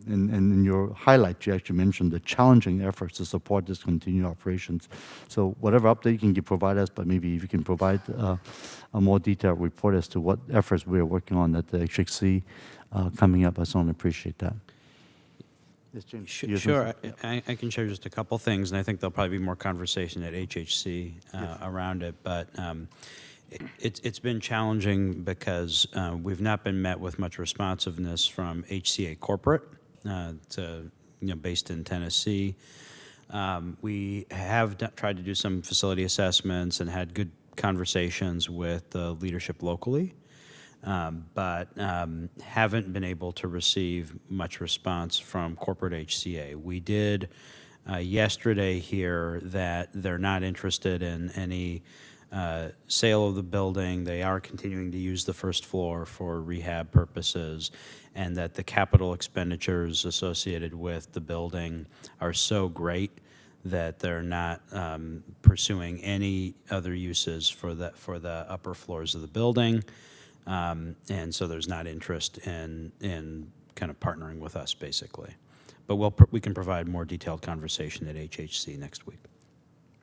[SPEAKER 1] in your highlight, you actually mentioned the challenging efforts to support discontinued operations. So whatever update you can provide us, but maybe if you can provide a more detailed report as to what efforts we're working on at the HHC coming up, I certainly appreciate that. Yes, James.
[SPEAKER 7] Sure, I can share just a couple things, and I think there'll probably be more conversation at HHC around it. But it's been challenging because we've not been met with much responsiveness from HCA corporate, based in Tennessee. We have tried to do some facility assessments and had good conversations with the leadership locally. But haven't been able to receive much response from corporate HCA. We did yesterday hear that they're not interested in any sale of the building. They are continuing to use the first floor for rehab purposes, and that the capital expenditures associated with the building are so great that they're not pursuing any other uses for the upper floors of the building. And so there's not interest in kind of partnering with us, basically. But we can provide more detailed conversation at HHC next week.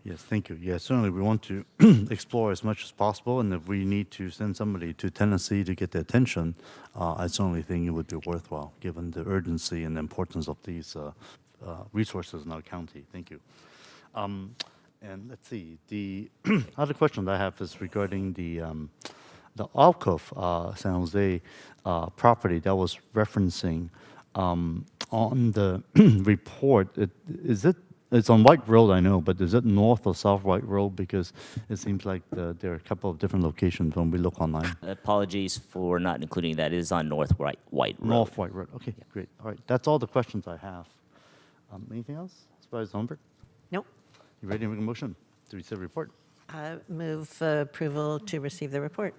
[SPEAKER 1] Yes, thank you. Yes, certainly we want to explore as much as possible, and if we need to send somebody to Tennessee to get their attention, I certainly think it would be worthwhile, given the urgency and the importance of these resources in our county. Thank you. And let's see, the other question that I have is regarding the Alcove San Jose property that was referencing on the report. It's on White Road, I know, but is it north or south White Road? Because it seems like there are a couple of different locations when we look online.
[SPEAKER 8] Apologies for not including that. It is on North White Road.
[SPEAKER 1] North White Road. Okay, great. All right, that's all the questions I have. Anything else? Supervisor Holmberg?
[SPEAKER 4] Nope.
[SPEAKER 1] You ready to make a motion to receive the report?
[SPEAKER 4] Move approval to receive the report.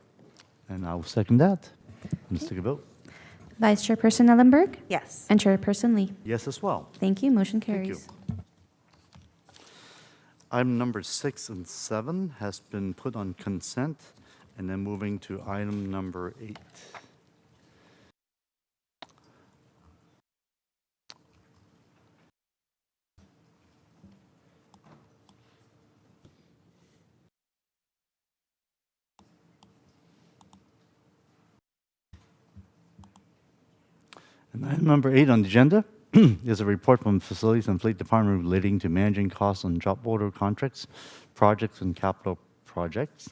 [SPEAKER 1] And I will second that. Let's take a vote.
[SPEAKER 2] Vice Chairperson Ellenberg
[SPEAKER 4] Yes.
[SPEAKER 2] and Chairperson Lee.
[SPEAKER 1] Yes, as well.
[SPEAKER 2] Thank you. Motion
[SPEAKER 1] Thank you.
[SPEAKER 2] carries.
[SPEAKER 1] Item number 6 and 7 has been put on consent, and then moving to item number 8. And item number 8 on the agenda is a report from Facilities and Fleet Department relating to managing costs on job order contracts, projects, and capital projects.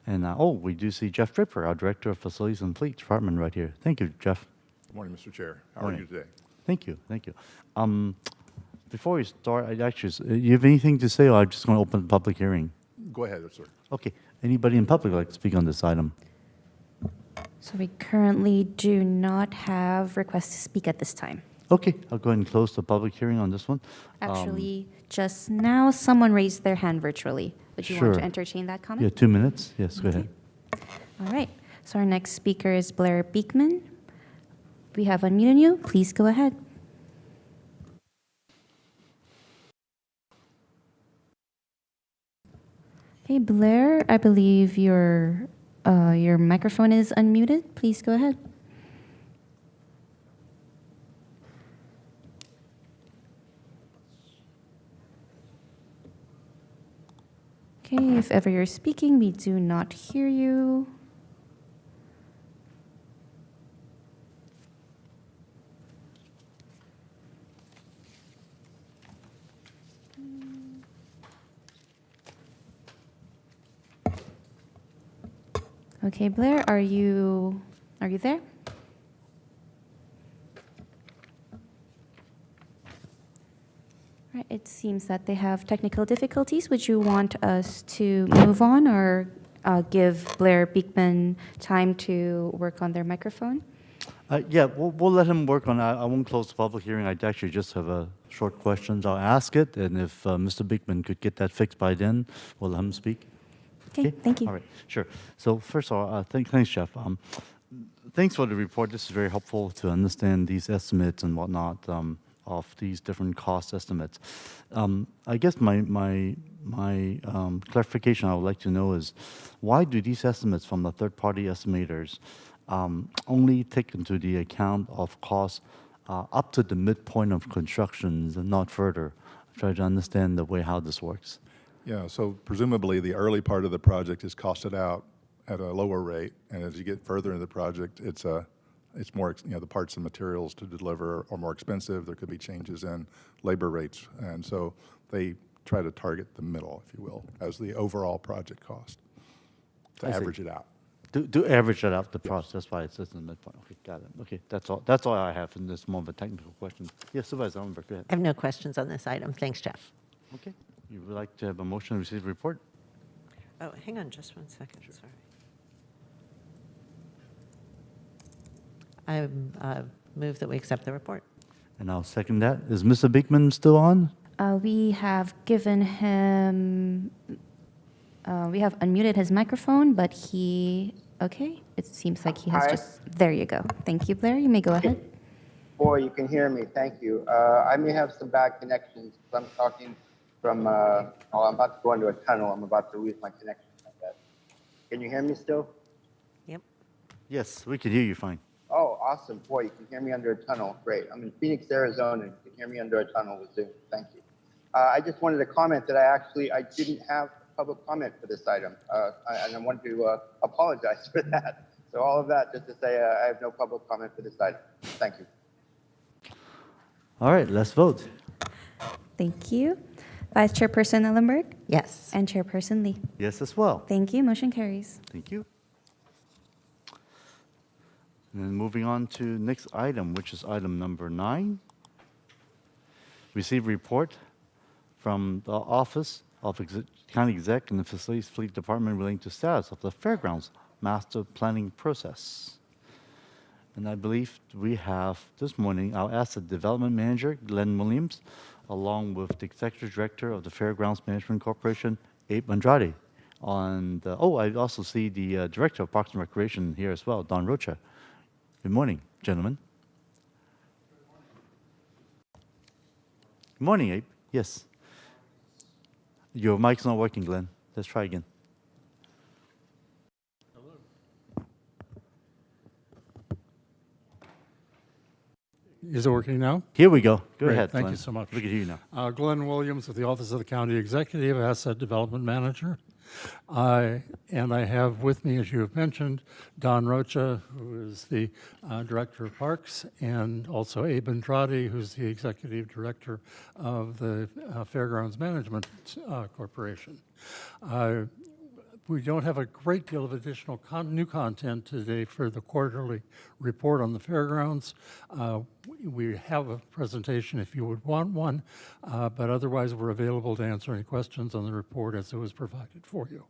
[SPEAKER 1] And we do see Jeff Draper, our Director of Facilities and Fleet Department, right here. Thank you, Jeff.
[SPEAKER 11] Good morning, Mr. Chair. How
[SPEAKER 1] Morning.
[SPEAKER 11] are you today?
[SPEAKER 1] Thank you. Thank you. Before we start, you have anything to say, or I'm just going to open the public hearing?
[SPEAKER 11] Go ahead, sir.
[SPEAKER 1] Okay. Anybody in public would like to speak on this item?
[SPEAKER 2] So we currently do not have requests to speak at this time.
[SPEAKER 1] Okay, I'll go ahead and close the public hearing on this one.
[SPEAKER 2] Actually, just now, someone raised their hand virtually. Would you want to
[SPEAKER 1] Sure.
[SPEAKER 2] entertain that
[SPEAKER 1] Yeah,
[SPEAKER 2] comment?
[SPEAKER 1] 2 minutes. Yes, go ahead.
[SPEAKER 2] All right. So our next speaker is Blair Beekman. We have unmuted you. Please go ahead. Okay, Blair, I believe your microphone is unmuted. Please go ahead. Okay, if ever you're speaking, we do not hear you. Okay, Blair, are you there? Right, it seems that they have technical difficulties. Would you want us to move on or give Blair Beekman time to work on their microphone?
[SPEAKER 1] Yeah, we'll let him work on that. I won't close the public hearing. I actually just have a short questions. I'll ask it, and if Mr. Beekman could get that fixed by then, we'll let him speak.
[SPEAKER 2] Okay, thank you.
[SPEAKER 1] All right, sure. So first of all, thanks, Jeff. Thanks for the report. This is very helpful to understand these estimates and whatnot of these different cost estimates. I guess my clarification I would like to know is why do these estimates from the third-party estimators only take into the account of costs up to the midpoint of constructions and not further? Try to understand the way how this works.
[SPEAKER 11] Yeah, so presumably the early part of the project is costed out at a lower rate, and as you get further into the project, it's more, the parts and materials to deliver are more expensive. There could be changes in labor rates, and so they try to target the middle, if you will, as the overall project cost to
[SPEAKER 1] I see.
[SPEAKER 11] average it out.
[SPEAKER 1] Do average that out the process. That's why it says in the midpoint. Okay, got it. Okay, that's all. That's all I have, and this more of a technical question. Yes, Supervisor Ellenberg, go ahead.
[SPEAKER 4] I have no questions on this item. Thanks, Jeff.
[SPEAKER 1] Okay, you would like to have a motion to receive the report?
[SPEAKER 4] Oh, hang on just 1 second, sorry. I move that we accept the report.
[SPEAKER 1] And I'll second that. Is Mr. Beekman still on?
[SPEAKER 2] We have given him, we have unmuted his microphone, but okay, it seems like he has
[SPEAKER 9] Hi.
[SPEAKER 2] there you go. Thank you, Blair. You may go ahead.
[SPEAKER 9] Boy, you can hear me. Thank you. I may have some bad connections because I'm talking from, I'm about to go into a tunnel. I'm about to lose my connection like that. Can you hear me still?
[SPEAKER 4] Yep.
[SPEAKER 1] Yes, we can hear you fine.
[SPEAKER 9] Oh, awesome. Boy, you can hear me under a tunnel. Great. I'm in Phoenix, Arizona. And you can hear me under a tunnel with Zoom. Thank you. I just wanted to comment that I didn't have public comment for this item. And I wanted to apologize for that. So all of that just to say I have no public comment for this item. Thank you.
[SPEAKER 1] All right, let's vote.
[SPEAKER 2] Thank you. Vice Chairperson Ellenberg
[SPEAKER 4] Yes.
[SPEAKER 2] and Chairperson Lee.
[SPEAKER 1] Yes, as well.
[SPEAKER 2] Thank you. Motion carries.
[SPEAKER 1] Thank you. And then moving on to next item, which is item number 9. Receive report from the Office of County Exec and the Facilities Fleet Department relating to status of the fairgrounds master planning process. And I believe we have this morning our Asset Development Manager, Glenn Williams, along with the Executive Director of the Fairgrounds Management Corporation, Abe Andrade. I also see the Director of Parks and Recreation here as well, Don Rocha. Good morning, gentlemen. Good morning, Abe. Yes. Your mic's not working, Glenn. Let's try again.
[SPEAKER 12] Is it working now?
[SPEAKER 1] Here we go. Go
[SPEAKER 12] Great.
[SPEAKER 1] ahead,
[SPEAKER 12] Thank
[SPEAKER 1] Glenn.
[SPEAKER 12] you so much.
[SPEAKER 1] We can hear you now.
[SPEAKER 12] Glenn Williams with the Office of the County Executive, Asset Development Manager. And I have with me, as you have mentioned, Don Rocha, who is the Director of Parks, and also Abe Andrade, who's the Executive Director of the Fairgrounds Management Corporation. We don't have a great deal of additional new content today for the quarterly report on the fairgrounds. We have a presentation if you would want one, but otherwise we're available to answer any questions on the report as it was provided for you.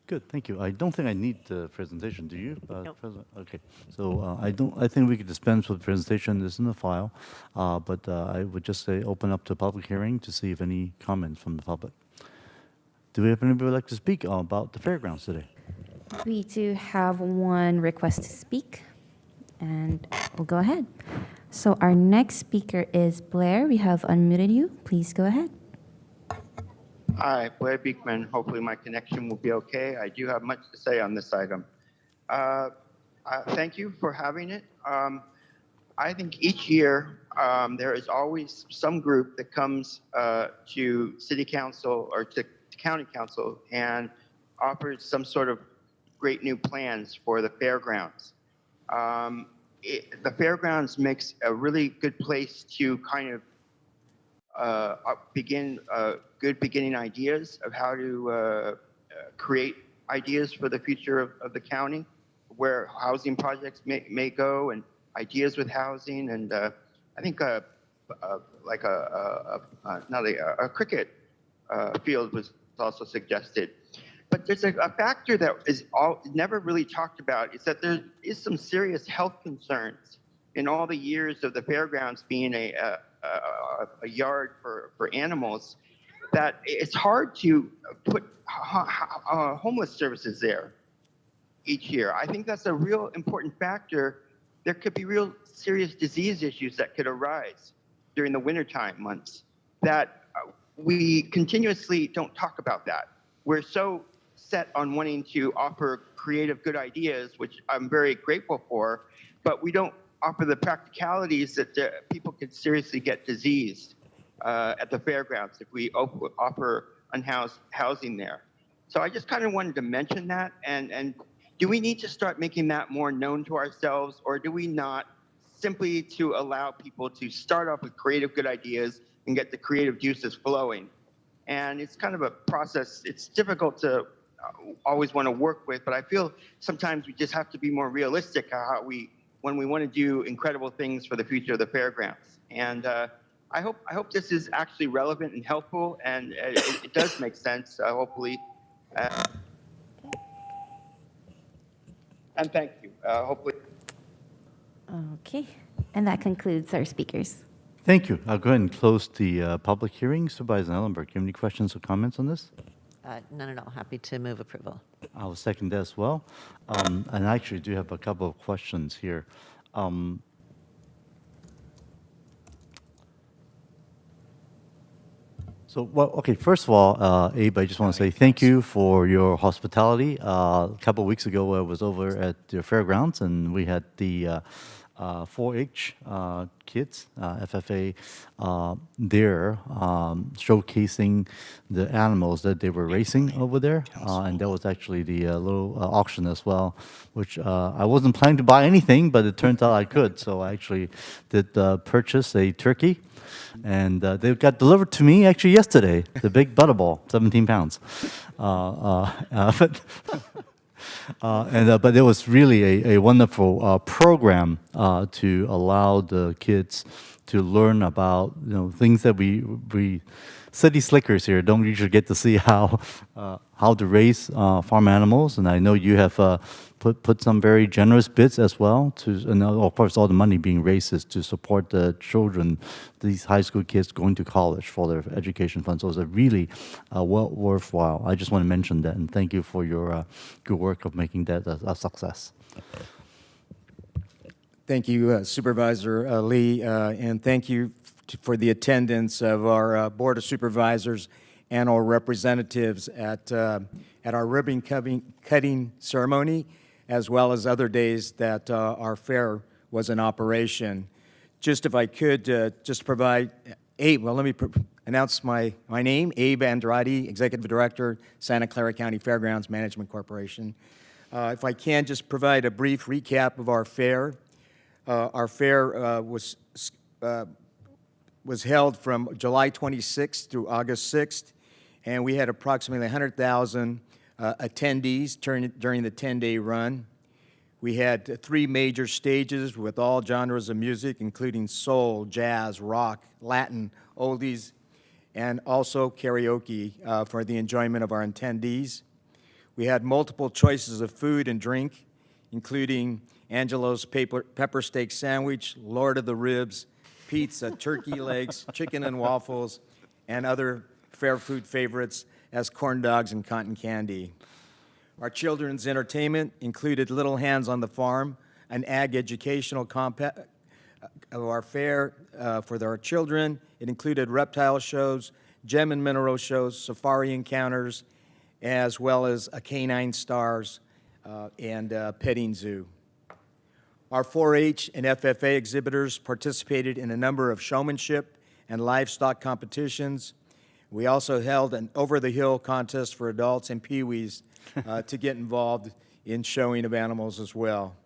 [SPEAKER 1] Good, thank you. I don't think I need the presentation, do you?
[SPEAKER 4] Nope.
[SPEAKER 1] Okay, so I think we could dispense with the presentation. It's in the file, but I would just say open up to public hearing to see if any comments from the public. Do we have anybody who would like to speak about the fairgrounds today?
[SPEAKER 2] We do have one request to speak, and we'll go ahead. So our next speaker is Blair. We have unmuted you. Please go ahead.
[SPEAKER 9] Hi, Blair Beekman. Hopefully my connection will be okay. I do have much to say on this item. Thank you for having it. I think each year there is always some group that comes to city council or to county council and offers some sort of great new plans for the fairgrounds. The fairgrounds makes a really good place to kind of begin good beginning ideas of how to create ideas for the future of the county, where housing projects may go, and ideas with housing. And I think like a cricket field was also suggested. But there's a factor that is never really talked about, is that there is some serious health concerns in all the years of the fairgrounds being a yard for animals, that it's hard to put homeless services there each year. I think that's a real important factor. There could be real serious disease issues that could arise during the wintertime months that we continuously don't talk about that. We're so set on wanting to offer creative, good ideas, which I'm very grateful for, but we don't offer the practicalities that people could seriously get diseased at the fairgrounds if we offer unhoused housing there. So I just kind of wanted to mention that. And do we need to start making that more known to ourselves, or do we not, simply to allow people to start off with creative, good ideas and get the creative juices flowing? And it's kind of a process. It's difficult to always want to work with, but I feel sometimes we just have to be more realistic when we want to do incredible things for the future of the fairgrounds. And I hope this is actually relevant and helpful, and it does make sense, hopefully. And thank you. Hopefully.
[SPEAKER 2] Okay, and that concludes our speakers.
[SPEAKER 1] Thank you. I'll go ahead and close the public hearing. Supervisor Ellenberg, do you have any questions or comments on this?
[SPEAKER 4] None at all. Happy to move approval.
[SPEAKER 1] I will second that as well. And I actually do have a couple of questions here. Okay, first of all, Abe, I just want to say thank you for your hospitality. A couple of weeks ago, I was over at the fairgrounds, and we had the 4-H kids, FFA, there showcasing the animals that they were racing over there. And that was actually the little auction as well, which I wasn't planning to buy anything, but it turns out I could. So I actually did purchase a turkey. And they got delivered to me actually yesterday, the big butterball, 17 pounds. But it was really a wonderful program to allow the kids to learn about things that we city slickers here don't usually get to see how to raise farm animals. And I know you have put some very generous bids as well and of course all the money being raised is to support the children, these high school kids going to college for their education fund. So it's a really worthwhile. I just want to mention that, and thank you for your good work of making that a success.
[SPEAKER 13] Thank you, Supervisor Lee, and thank you for the attendance of our Board of Supervisors and our representatives at our ribbon cutting ceremony, as well as other days that our fair was in operation. Just if I could just provide, let me announce my name, Abe Andrade, Executive Director, Santa Clara County Fairgrounds Management Corporation. If I can just provide a brief recap of our fair. Our fair was held from July 26th through August 6th, and we had approximately 100,000 attendees during the 10-day run. We had 3 major stages with all genres of music, including soul, jazz, rock, Latin, oldies, and also karaoke for the enjoyment of our attendees. We had multiple choices of food and drink, including Angelo's pepper steak sandwich, Lord of the Ribs, pizza, turkey legs, chicken and waffles, and other fair food favorites as corn dogs and cotton candy. Our children's entertainment included Little Hands on the Farm, an ag educational of our fair for our children. It included reptile shows, gem and mineral shows, safari encounters, as well as a canine stars and petting zoo. Our 4-H and FFA exhibitors participated in a number of showmanship and livestock competitions. We also held an over-the-hill contest for adults and peewees to get involved in showing of animals as well.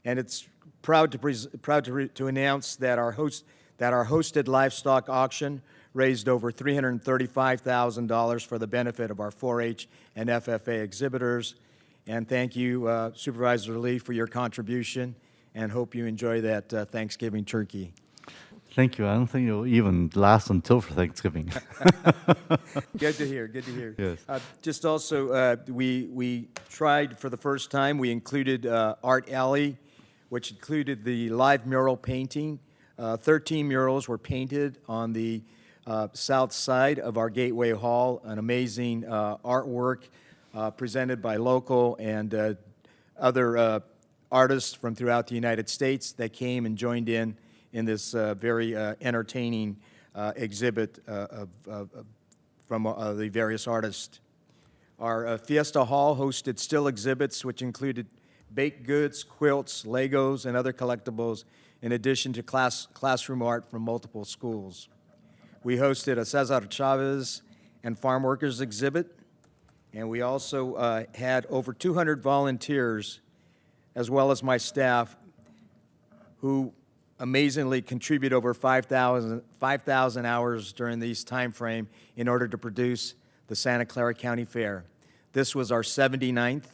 [SPEAKER 13] And it's proud to announce that our hosted livestock auction raised over $335,000 for the benefit of our 4-H and FFA exhibitors. And thank you, Supervisor Lee, for your contribution, and hope you enjoy that Thanksgiving turkey.
[SPEAKER 1] Thank you. I don't think it'll even last until for Thanksgiving.
[SPEAKER 13] Good to hear, good to hear.
[SPEAKER 1] Yes.
[SPEAKER 13] Just also, we tried for the first time, we included Art Alley, which included the live mural painting. 13 murals were painted on the south side of our Gateway Hall, an amazing artwork presented by local and other artists from throughout the United States that came and joined in this very entertaining exhibit from the various artists. Our Fiesta Hall hosted still exhibits, which included baked goods, quilts, Legos, and other collectibles, in addition to classroom art from multiple schools. We hosted a Cesar Chavez and farm workers exhibit, and we also had over 200 volunteers, as well as my staff, who amazingly contribute over 5,000 hours during these time frame in order to produce the Santa Clara County Fair. This was our 79th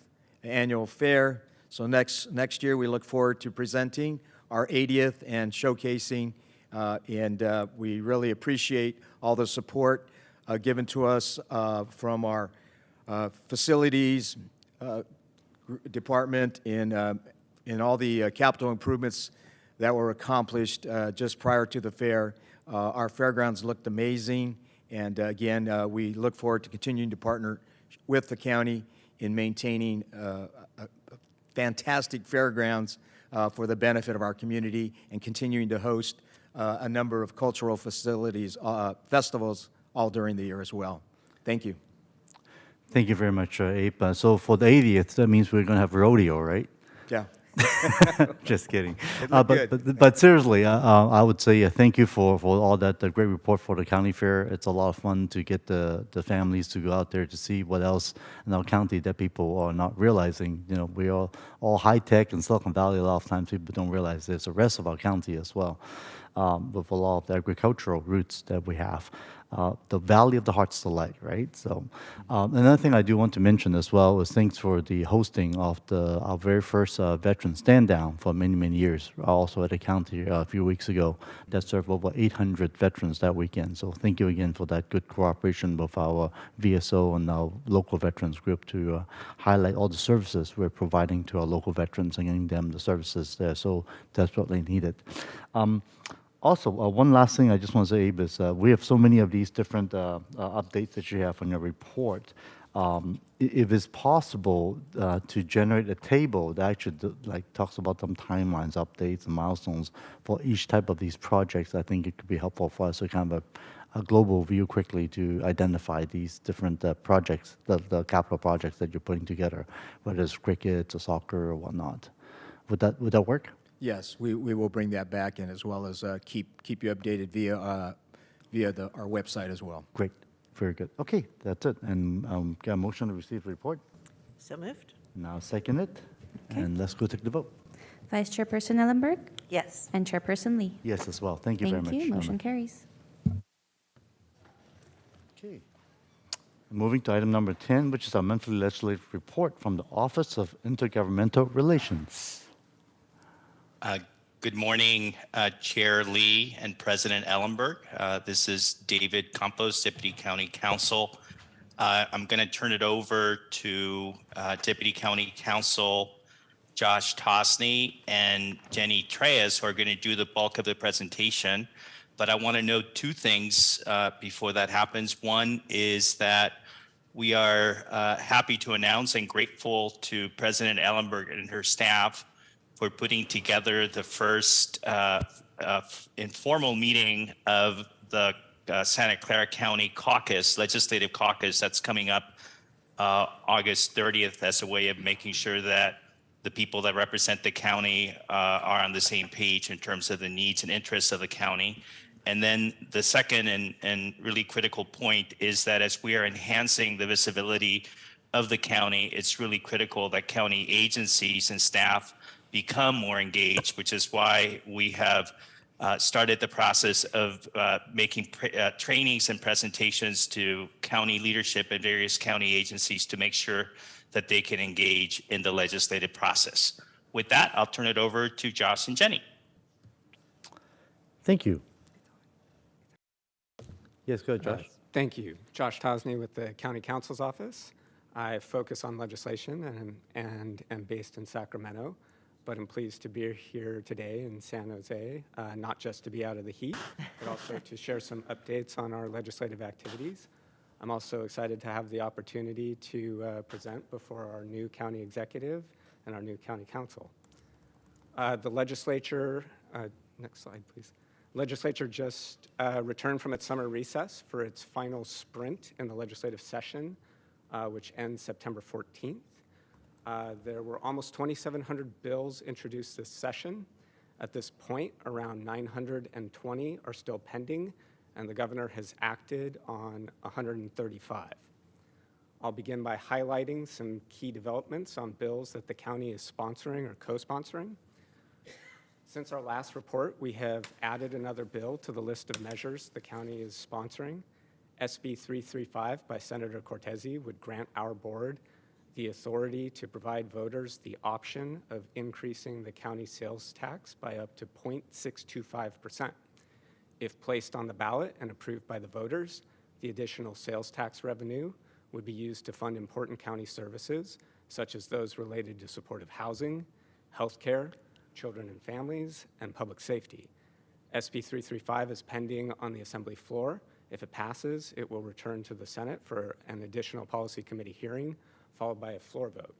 [SPEAKER 13] annual fair, so next year we look forward to presenting our 80th and showcasing, and we really appreciate all the support given to us from our facilities department in all the capital improvements that were accomplished just prior to the fair. Our fairgrounds looked amazing, and again, we look forward to continuing to partner with the county in maintaining fantastic fairgrounds for the benefit of our community and continuing to host a number of cultural facilities, festivals, all during the year as well. Thank you.
[SPEAKER 1] Thank you very much, Abe. So for the 80th, that means we're going to have rodeo, right?
[SPEAKER 13] Yeah.
[SPEAKER 1] Just kidding.
[SPEAKER 13] It looked good.
[SPEAKER 1] But seriously, I would say thank you for all that great report for the county fair. It's a lot of fun to get the families to go out there to see what else in our county that people are not realizing. You know, we are all high tech in Silicon Valley. A lot of times people don't realize there's the rest of our county as well, with a lot of the agricultural roots that we have. The Valley of the Heart's Delight, right? So another thing I do want to mention as well is thanks for the hosting of our very first veteran stand down for many, many years, also at the county a few weeks ago, that served over 800 veterans that weekend. So thank you again for that good cooperation with our VSO and our local veterans group to highlight all the services we're providing to our local veterans and getting them the services they're so desperately needed. Also, one last thing I just want to say, Abe, is we have so many of these different updates that you have on your report. If it's possible to generate a table that actually talks about some timelines, updates, and milestones for each type of these projects, I think it could be helpful for us to kind of a global view quickly to identify these different projects, the capital projects that you're putting together, whether it's cricket or soccer or whatnot. Would that work?
[SPEAKER 13] Yes, we will bring that back in, as well as keep you updated via our website as well.
[SPEAKER 1] Great, very good. Okay, that's it. And got a motion to receive the report.
[SPEAKER 4] So moved?
[SPEAKER 1] Now second it,
[SPEAKER 2] Okay.
[SPEAKER 1] and let's go take the vote.
[SPEAKER 2] Vice Chairperson Ellenberg
[SPEAKER 4] Yes.
[SPEAKER 2] and Chairperson Lee.
[SPEAKER 1] Yes, as well. Thank you very much.
[SPEAKER 2] Thank you.
[SPEAKER 1] Emma.
[SPEAKER 2] Motion carries.
[SPEAKER 1] Okay. Moving to item number 10, which is our monthly legislative report from the Office of Intergovernmental Relations.
[SPEAKER 14] Good morning, Chair Lee and President Ellenberg. This is David Campos, Deputy County Counsel. I'm going to turn it over to Deputy County Counsel Josh Tosney and Jenny Treyes, who are going to do the bulk of the presentation. But I want to note two things before that happens. One is that we are happy to announce and grateful to President Ellenberg and her staff for putting together the first informal meeting of the Santa Clara County caucus, legislative caucus that's coming up August 30th as a way of making sure that the people that represent the county are on the same page in terms of the needs and interests of the county. And then the second and really critical point is that as we are enhancing the visibility of the county, it's really critical that county agencies and staff become more engaged, which is why we have started the process of making trainings and presentations to county leadership and various county agencies to make sure that they can engage in the legislative process. With that, I'll turn it over to Josh and Jenny.
[SPEAKER 1] Thank you. Yes, go ahead, Josh.
[SPEAKER 15] Thank you. Josh Tosney with the County Counsel's Office. I focus on legislation and am based in Sacramento, but I'm pleased to be here today in San Jose, not just to be out of the heat, but also to share some updates on our legislative activities. I'm also excited to have the opportunity to present before our new county executive and our new county council. The legislature, next slide, please. Legislature just returned from its summer recess for its final sprint in the legislative session, which ends September 14th. There were almost 2,700 bills introduced this session. At this point, around 920 are still pending, and the governor has acted on 135. I'll begin by highlighting some key developments on bills that the county is sponsoring or co-sponsoring. Since our last report, we have added another bill to the list of measures the county is sponsoring. SB 335 by Senator Cortese would grant our board the authority to provide voters the option of increasing the county sales tax by up to 0.625%. If placed on the ballot and approved by the voters, the additional sales tax revenue would be used to fund important county services, such as those related to supportive housing, healthcare, children and families, and public safety. SB 335 is pending on the Assembly floor. If it passes, it will return to the Senate for an additional policy committee hearing, followed by a floor vote.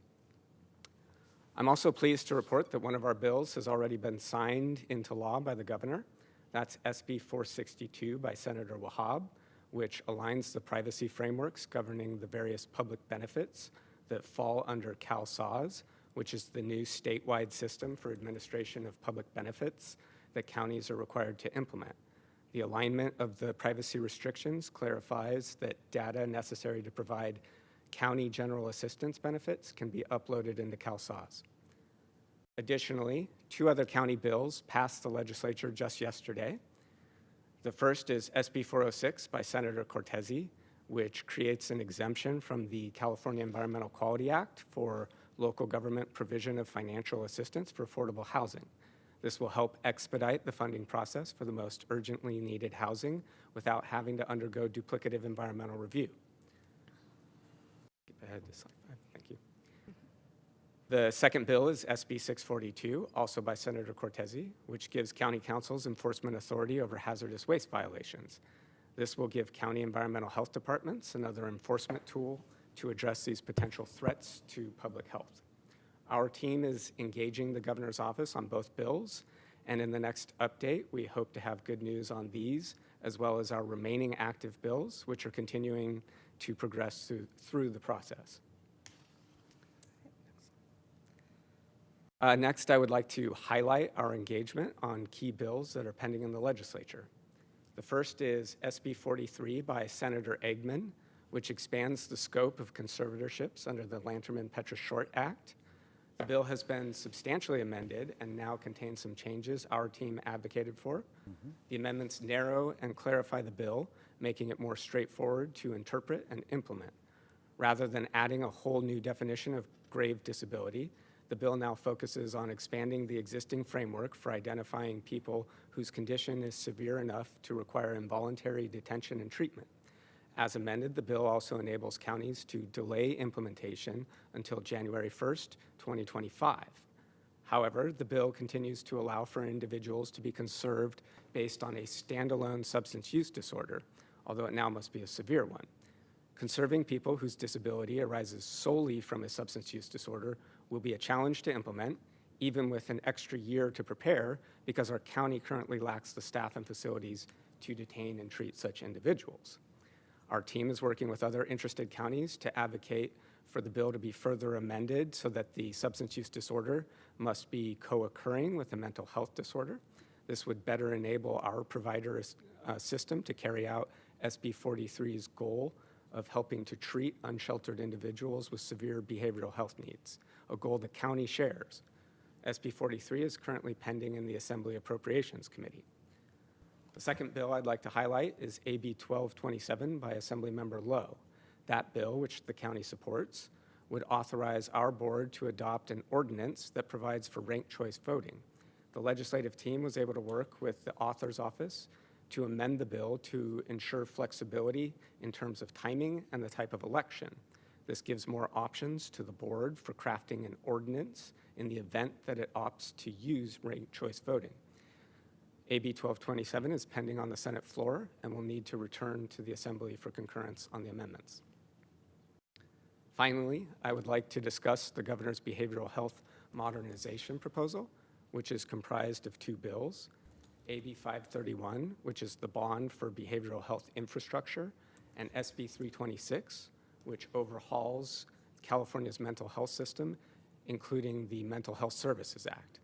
[SPEAKER 15] I'm also pleased to report that one of our bills has already been signed into law by the governor. That's SB 462 by Senator Wahab, which aligns the privacy frameworks governing the various public benefits that fall under CalSAWS, which is the new statewide system for administration of public benefits that counties are required to implement. The alignment of the privacy restrictions clarifies that data necessary to provide county general assistance benefits can be uploaded into CalSAWS. Additionally, two other county bills passed the legislature just yesterday. The first is SB 406 by Senator Cortese, which creates an exemption from the California Environmental Quality Act for local government provision of financial assistance for affordable housing. This will help expedite the funding process for the most urgently needed housing without having to undergo duplicative environmental review. Skip ahead to slide 5, thank you. The second bill is SB 642, also by Senator Cortese, which gives county councils enforcement authority over hazardous waste violations. This will give county environmental health departments another enforcement tool to address these potential threats to public health. Our team is engaging the governor's office on both bills, and in the next update, we hope to have good news on these, as well as our remaining active bills, which are continuing to progress through the process. Next, I would like to highlight our engagement on key bills that are pending in the legislature. The first is SB 43 by Senator Eggman, which expands the scope of conservatorships under the Lanterman-Petra-Short Act. The bill has been substantially amended and now contains some changes our team advocated for. The amendments narrow and clarify the bill, making it more straightforward to interpret and implement. Rather than adding a whole new definition of grave disability, the bill now focuses on expanding the existing framework for identifying people whose condition is severe enough to require involuntary detention and treatment. As amended, the bill also enables counties to delay implementation until January 1st, 2025. However, the bill continues to allow for individuals to be conserved based on a standalone substance use disorder, although it now must be a severe one. Conserving people whose disability arises solely from a substance use disorder will be a challenge to implement, even with an extra year to prepare, because our county currently lacks the staff and facilities to detain and treat such individuals. Our team is working with other interested counties to advocate for the bill to be further amended so that the substance use disorder must be co-occurring with a mental health disorder. This would better enable our provider system to carry out SB 43's goal of helping to treat unsheltered individuals with severe behavioral health needs, a goal the county shares. SB 43 is currently pending in the Assembly Appropriations Committee. The second bill I'd like to highlight is AB 1227 by Assemblymember Lowe. That bill, which the county supports, would authorize our board to adopt an ordinance that provides for ranked choice voting. The legislative team was able to work with the author's office to amend the bill to ensure flexibility in terms of timing and the type of election. This gives more options to the board for crafting an ordinance in the event that it opts to use ranked choice voting. AB 1227 is pending on the Senate floor and will need to return to the Assembly for concurrence on the amendments. Finally, I would like to discuss the Governor's Behavioral Health Modernization Proposal, which is comprised of two bills, AB 531, which is the bond for behavioral health infrastructure, and SB 326, which overhauls California's mental health system, including the Mental Health Services Act.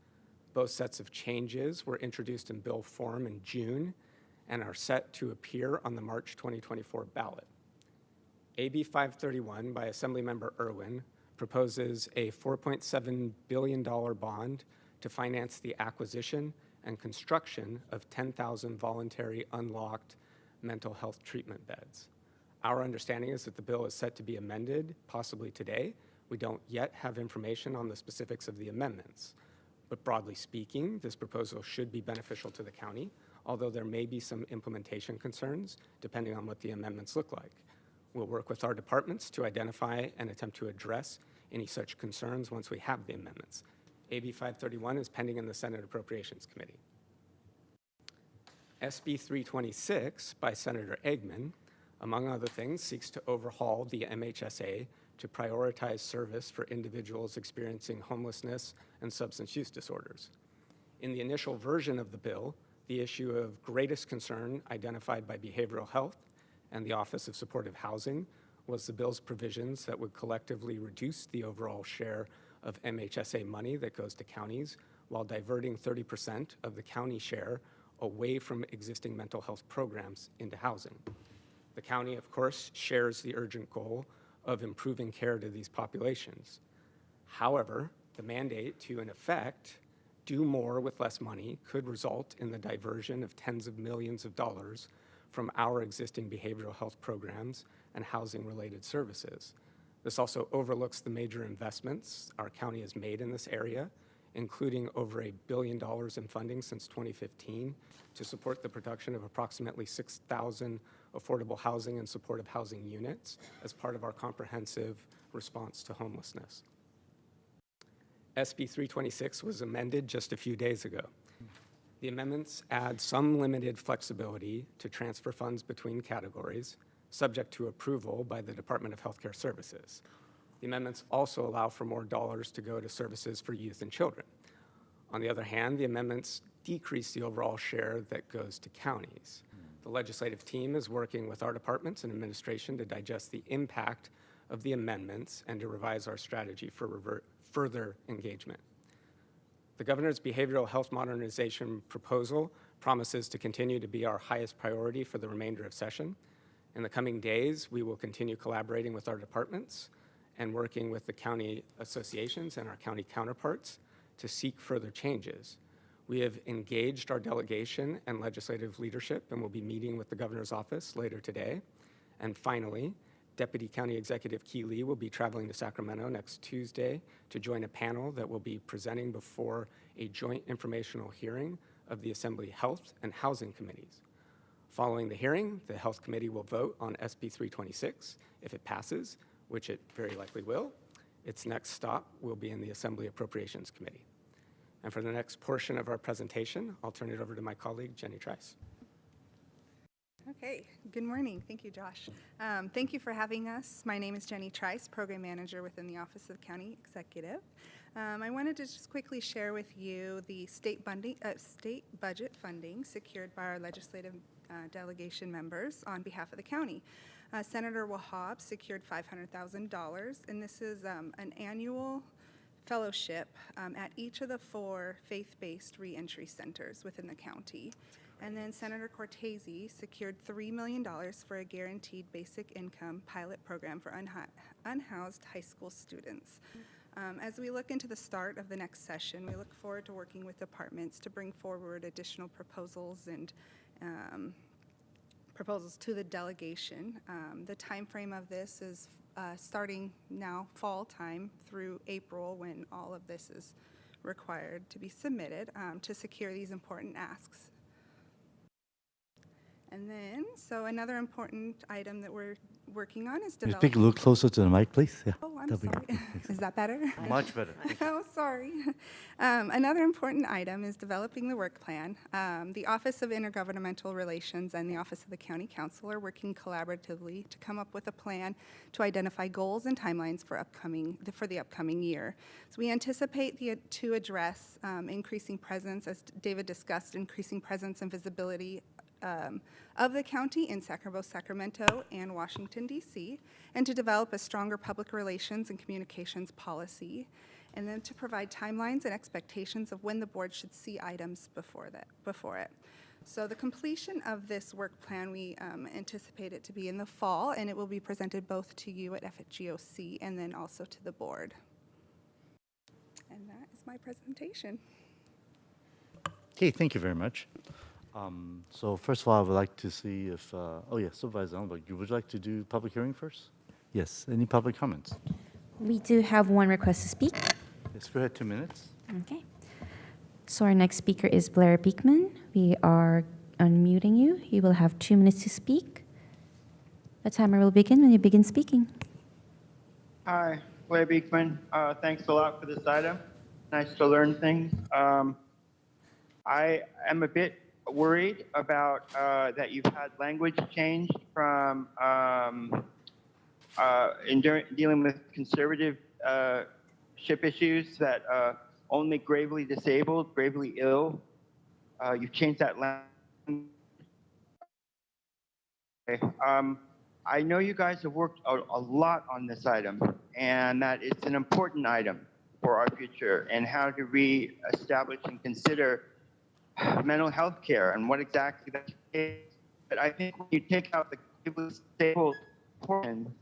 [SPEAKER 15] Both sets of changes were introduced in bill form in June and are set to appear on the March 2024 ballot. AB 531 by Assemblymember Irwin proposes a $4.7 billion bond to finance the acquisition and construction of 10,000 voluntary unlocked mental health treatment beds. Our understanding is that the bill is set to be amended, possibly today. We don't yet have information on the specifics of the amendments. But broadly speaking, this proposal should be beneficial to the county, although there may be some implementation concerns depending on what the amendments look like. We'll work with our departments to identify and attempt to address any such concerns once we have the amendments. AB 531 is pending in the Senate Appropriations Committee. SB 326 by Senator Eggman, among other things, seeks to overhaul the MHSA to prioritize service for individuals experiencing homelessness and substance use disorders. In the initial version of the bill, the issue of greatest concern identified by behavioral health and the Office of Supportive Housing was the bill's provisions that would collectively reduce the overall share of MHSA money that goes to counties while diverting 30% of the county share away from existing mental health programs into housing. The county, of course, shares the urgent goal of improving care to these populations. However, the mandate to, in effect, do more with less money could result in the diversion of tens of millions of dollars from our existing behavioral health programs and housing-related services. This also overlooks the major investments our county has made in this area, including over $1 billion in funding since 2015 to support the production of approximately 6,000 affordable housing and supportive housing units as part of our comprehensive response to homelessness. SB 326 was amended just a few days ago. The amendments add some limited flexibility to transfer funds between categories, subject to approval by the Department of Healthcare Services. The amendments also allow for more dollars to go to services for youth and children. On the other hand, the amendments decrease the overall share that goes to counties. The legislative team is working with our departments and administration to digest the impact of the amendments and to revise our strategy for further engagement. The Governor's Behavioral Health Modernization Proposal promises to continue to be our highest priority for the remainder of session. In the coming days, we will continue collaborating with our departments and working with the county associations and our county counterparts to seek further changes. We have engaged our delegation and legislative leadership and will be meeting with the governor's office later today. And finally, Deputy County Executive Key Lee will be traveling to Sacramento next Tuesday to join a panel that will be presenting before a joint informational hearing of the Assembly Health and Housing Committees. Following the hearing, the Health Committee will vote on SB 326. If it passes, which it very likely will, its next stop will be in the Assembly Appropriations Committee. And for the next portion of our presentation, I'll turn it over to my colleague, Jenny Trice.
[SPEAKER 16] Okay, good morning. Thank you, Josh. Thank you for having us. My name is Jenny Trice, Program Manager within the Office of County Executive. I wanted to just quickly share with you the state budget funding secured by our legislative delegation members on behalf of the county. Senator Wahab secured $500,000, and this is an annual fellowship at each of the 4 faith-based reentry centers within the county. And then Senator Cortese secured $3 million for a guaranteed basic income pilot program for unhoused high school students. As we look into the start of the next session, we look forward to working with departments to bring forward additional proposals and proposals to the delegation. The time frame of this is starting now fall time through April, when all of this is required to be submitted to secure these important asks. And then, so another important item that we're working on is
[SPEAKER 1] Can you
[SPEAKER 16] developing.
[SPEAKER 1] speak a little closer to the mic, please? Yeah.
[SPEAKER 16] Oh, I'm
[SPEAKER 1] that'd be
[SPEAKER 16] sorry.
[SPEAKER 1] great. Thanks.
[SPEAKER 16] Is that better?
[SPEAKER 1] Much better.
[SPEAKER 16] Oh, sorry. Another important item is developing the work plan. The Office of Intergovernmental Relations and the Office of the County Council are working collaboratively to come up with a plan to identify goals and timelines for the upcoming year. So we anticipate to address increasing presence, as David discussed, increasing presence and visibility of the county in Sacramento and Washington, D.C., and to develop a stronger public relations and communications policy, and then to provide timelines and expectations of when the board should see items before it. So the completion of this work plan, we anticipate it to be in the fall, and it will be presented both to you at FGOC and then also to the board. And that is my presentation.
[SPEAKER 1] Okay, thank you very much. So first of all, I would like to see if, Supervisor Ellenberg, would you like to do public hearing first? Yes, any public comments?
[SPEAKER 2] We do have one request to speak.
[SPEAKER 1] Yes, go ahead, 2 minutes.
[SPEAKER 2] Okay. So our next speaker is Blair Beekman. We are unmuting you. You will have 2 minutes to speak. The timer will begin when you begin speaking.
[SPEAKER 9] Hi, Blair Beekman. Thanks a lot for this item. Nice to learn things. I am a bit worried about that you've had language change from dealing with conservative ship issues that only gravely disabled, gravely ill. You've changed that language. Okay. I know you guys have worked a lot on this item, and that it's an important item for our future, and how to reestablish and consider mental health care and what exactly that is. But I think when you take out the gravely disabled portion,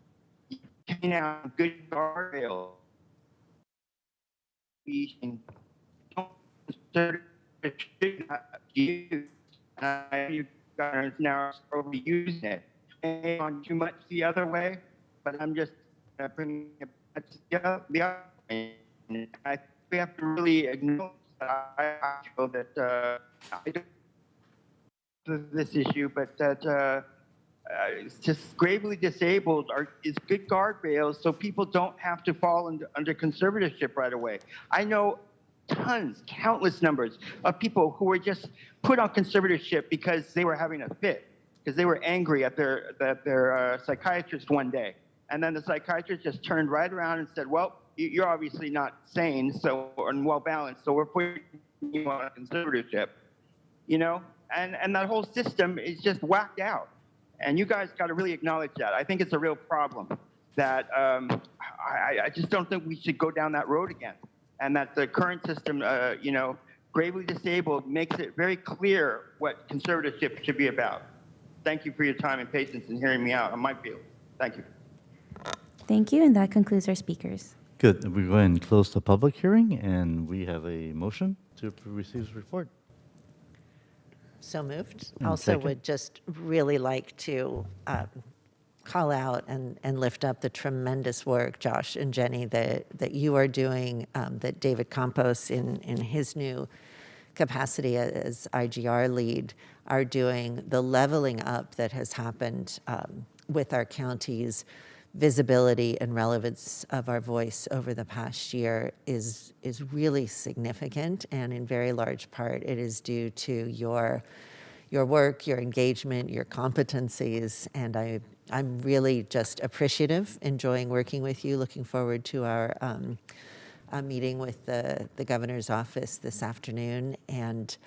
[SPEAKER 9] you take out good guardrails. We don't should not use. You guys now are overusing it. On too much the other way, but I'm just bringing it back to the other way. I think we have to really acknowledge that I feel that I don't this issue, but that it's just gravely disabled is good guardrails so people don't have to fall under conservatorship right away. I know countless numbers of people who were just put on conservatorship because they were having a fit, because they were angry at their psychiatrist one day. And then the psychiatrist just turned right around and said, well, you're obviously not sane and well-balanced, so we're putting you on a conservatorship. You know? And that whole system is just whacked out. And you guys got to really acknowledge that. I think it's a real problem that I just don't think we should go down that road again. And that the current system, gravely disabled makes it very clear what conservatorship should be about. Thank you for your time and patience in hearing me out on my field. Thank you.
[SPEAKER 2] Thank you, and that concludes our speakers.
[SPEAKER 1] Good. We go ahead and close the public hearing, and we have a motion to receive this report.
[SPEAKER 4] So moved.
[SPEAKER 1] And
[SPEAKER 4] Also
[SPEAKER 1] second.
[SPEAKER 4] would just really like to call out and lift up the tremendous work, Josh and Jenny, that you are doing, that David Campos in his new capacity as IGR lead are doing. The leveling up that has happened with our county's visibility and relevance of our voice over the past year is really significant, and in very large part it is due to your work, your engagement, your competencies, and I'm really just appreciative, enjoying working with you, looking forward to our I'm meeting with the governor's office this afternoon, and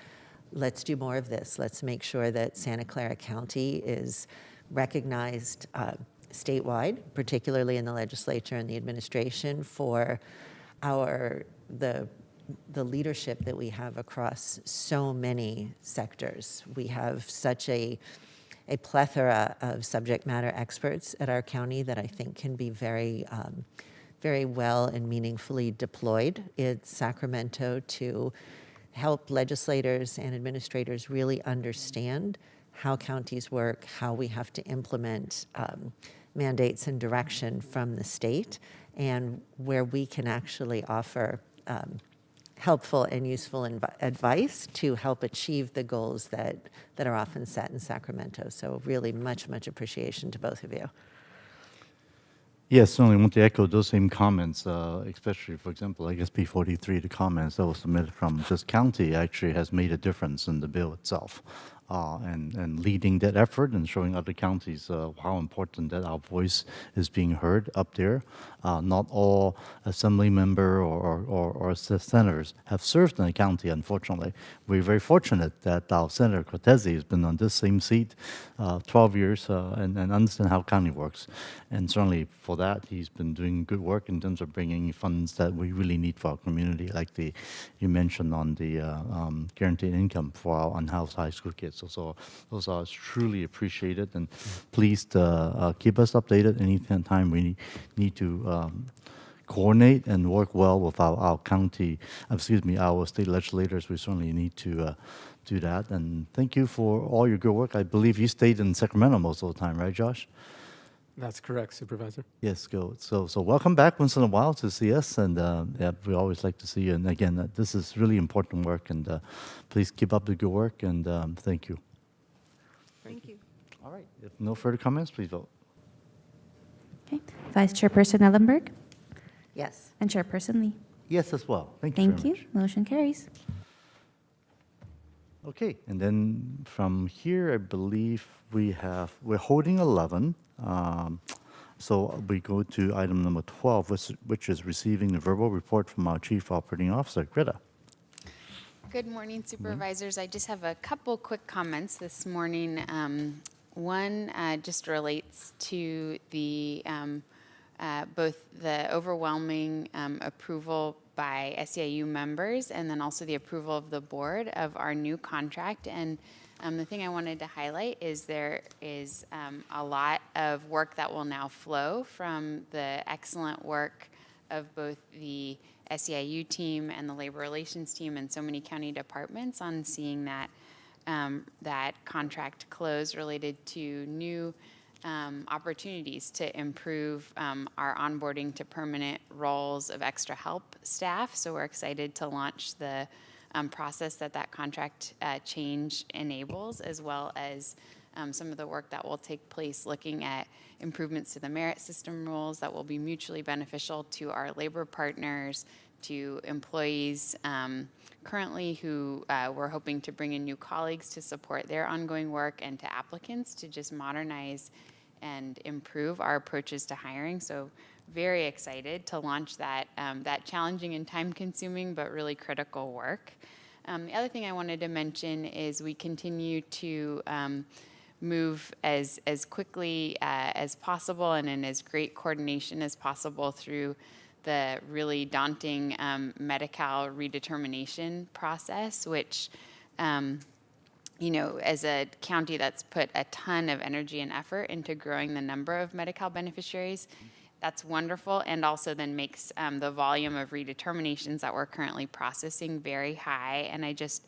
[SPEAKER 4] let's do more of this. Let's make sure that Santa Clara County is recognized statewide, particularly in the legislature and the administration, for the leadership that we have across so many sectors. We have such a plethora of subject matter experts at our county that I think can be very well and meaningfully deployed in Sacramento to help legislators and administrators really understand how counties work, how we have to implement mandates and direction from the state, and where we can actually offer helpful and useful advice to help achieve the goals that are often set in Sacramento. So really much appreciation to both of you.
[SPEAKER 1] Yes, certainly want to echo those same comments, especially, for example, like SB 43, the comments that was submitted from this county actually has made a difference in the bill itself. And leading that effort and showing other counties how important that our voice is being heard up there. Not all assembly member or senators have served in the county, unfortunately. We're very fortunate that our Senator Cortese has been on this same seat 12 years and understand how county works. And certainly for that, he's been doing good work in terms of bringing funds that we really need for our community, like you mentioned on the guaranteed income for our unhoused high school kids. So those are truly appreciated, and please keep us updated any time we need to coordinate and work well with our state legislators. We certainly need to do that. And thank you for all your good work. I believe you stayed in Sacramento most of the time, right, Josh?
[SPEAKER 15] That's correct, Supervisor.
[SPEAKER 1] Yes, go. So welcome back once in a while to see us, and we always like to see you. And again, this is really important work, and please keep up the good work, and thank you.
[SPEAKER 16] Thank you.
[SPEAKER 1] All right. If no further comments, please vote.
[SPEAKER 2] Okay. Vice Chairperson Ellenberg
[SPEAKER 4] Yes.
[SPEAKER 2] and Chairperson Lee.
[SPEAKER 1] Yes, as well. Thank you.
[SPEAKER 2] Thank you. Motion carries.
[SPEAKER 1] Okay, and then from here, I believe we're holding 11. So we go to item number 12, which is receiving the verbal report from our Chief Operating Officer, Greta.
[SPEAKER 17] Good morning, Supervisors. I just have a couple quick comments this morning. One just relates to the both the overwhelming approval by SEIU members and then also the approval of the board of our new contract. And the thing I wanted to highlight is there is a lot of work that will now flow from the excellent work of both the SEIU team and the labor relations team and so many county departments on seeing that that contract close related to new opportunities to improve our onboarding to permanent roles of extra help staff. So we're excited to launch the process that contract change enables, as well as some of the work that will take place looking at improvements to the merit system rules that will be mutually beneficial to our labor partners, to employees currently who we're hoping to bring in new colleagues to support their ongoing work, and to applicants to just modernize and improve our approaches to hiring. So very excited to launch that, that challenging and time-consuming but really critical work. The other thing I wanted to mention is we continue to move as quickly as possible and in as great coordination as possible through the really daunting Medi-Cal redetermination process, which you know, as a county that's put a ton of energy and effort into growing the number of Medi-Cal beneficiaries, that's wonderful, and also then makes the volume of redeterminations that we're currently processing very high. And I just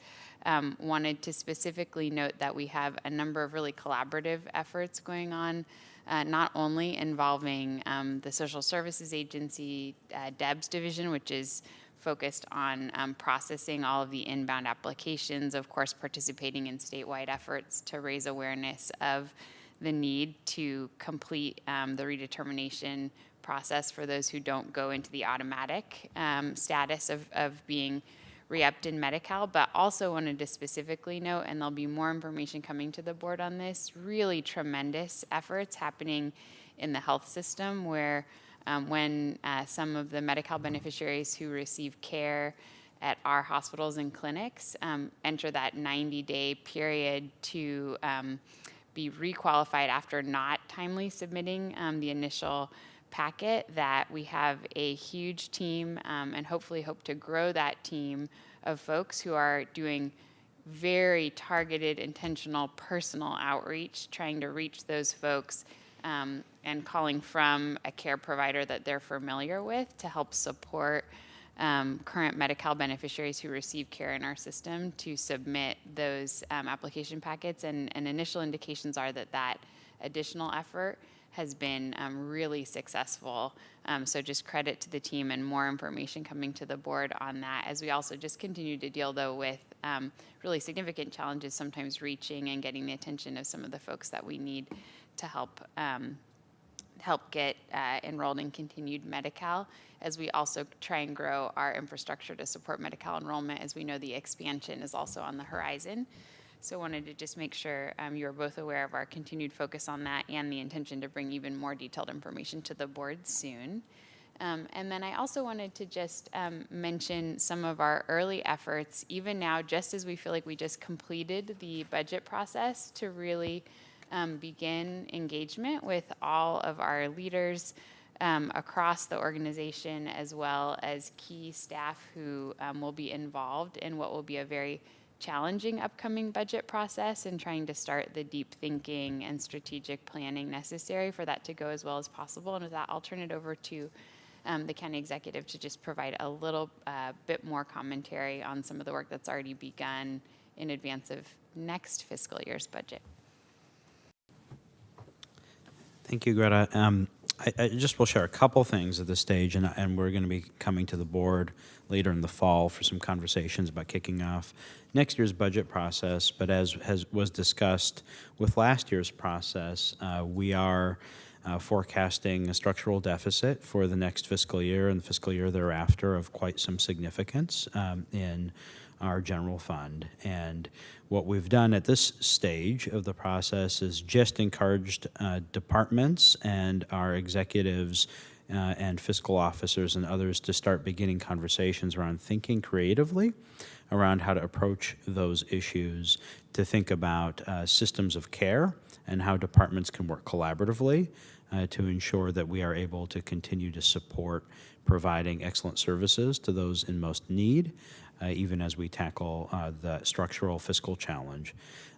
[SPEAKER 17] wanted to specifically note that we have a number of really collaborative efforts going on, not only involving the Social Services Agency, DEBS division, which is focused on processing all of the inbound applications, of course participating in statewide efforts to raise awareness of the need to complete the redetermination process for those who don't go into the automatic status of being re-upped in Medi-Cal, but also wanted to specifically note, and there'll be more information coming to the board on this, really tremendous efforts happening in the health system where when some of the Medi-Cal beneficiaries who receive care at our hospitals and clinics enter that 90-day period to be requalified after not timely submitting the initial packet, that we have a huge team and hopefully hope to grow that team of folks who are doing very targeted, intentional, personal outreach, trying to reach those folks and calling from a care provider that they're familiar with to help support current Medi-Cal beneficiaries who receive care in our system to submit those application packets. And initial indications are that that additional effort has been really successful. So just credit to the team, and more information coming to the board on that, as we also just continue to deal, though, with really significant challenges, sometimes reaching and getting the attention of some of the folks that we need to help get enrolled in continued Medi-Cal, as we also try and grow our infrastructure to support Medi-Cal enrollment. As we know, the expansion is also on the horizon. So I wanted to just make sure you're both aware of our continued focus on that and the intention to bring even more detailed information to the board soon. And then I also wanted to just mention some of our early efforts, even now, just as we feel like we just completed the budget process, to really begin engagement with all of our leaders across the organization, as well as key staff who will be involved in what will be a very challenging upcoming budget process, and trying to start the deep thinking and strategic planning necessary for that to go as well as possible. And with that, I'll turn it over to the county executive to just provide a little bit more commentary on some of the work that's already begun in advance of next fiscal year's budget.
[SPEAKER 7] Thank you, Greta. I just will share a couple things at this stage, and we're going to be coming to the board later in the fall for some conversations about kicking off next year's budget process. But as was discussed with last year's process, we are forecasting a structural deficit for the next fiscal year and the fiscal year thereafter of quite some significance in our general fund. And what we've done at this stage of the process is just encouraged departments and our executives and fiscal officers and others to start beginning conversations around thinking creatively around how to approach those issues, to think about systems of care and how departments can work collaboratively to ensure that we are able to continue to support providing excellent services to those in most need, even as we tackle the structural fiscal challenge.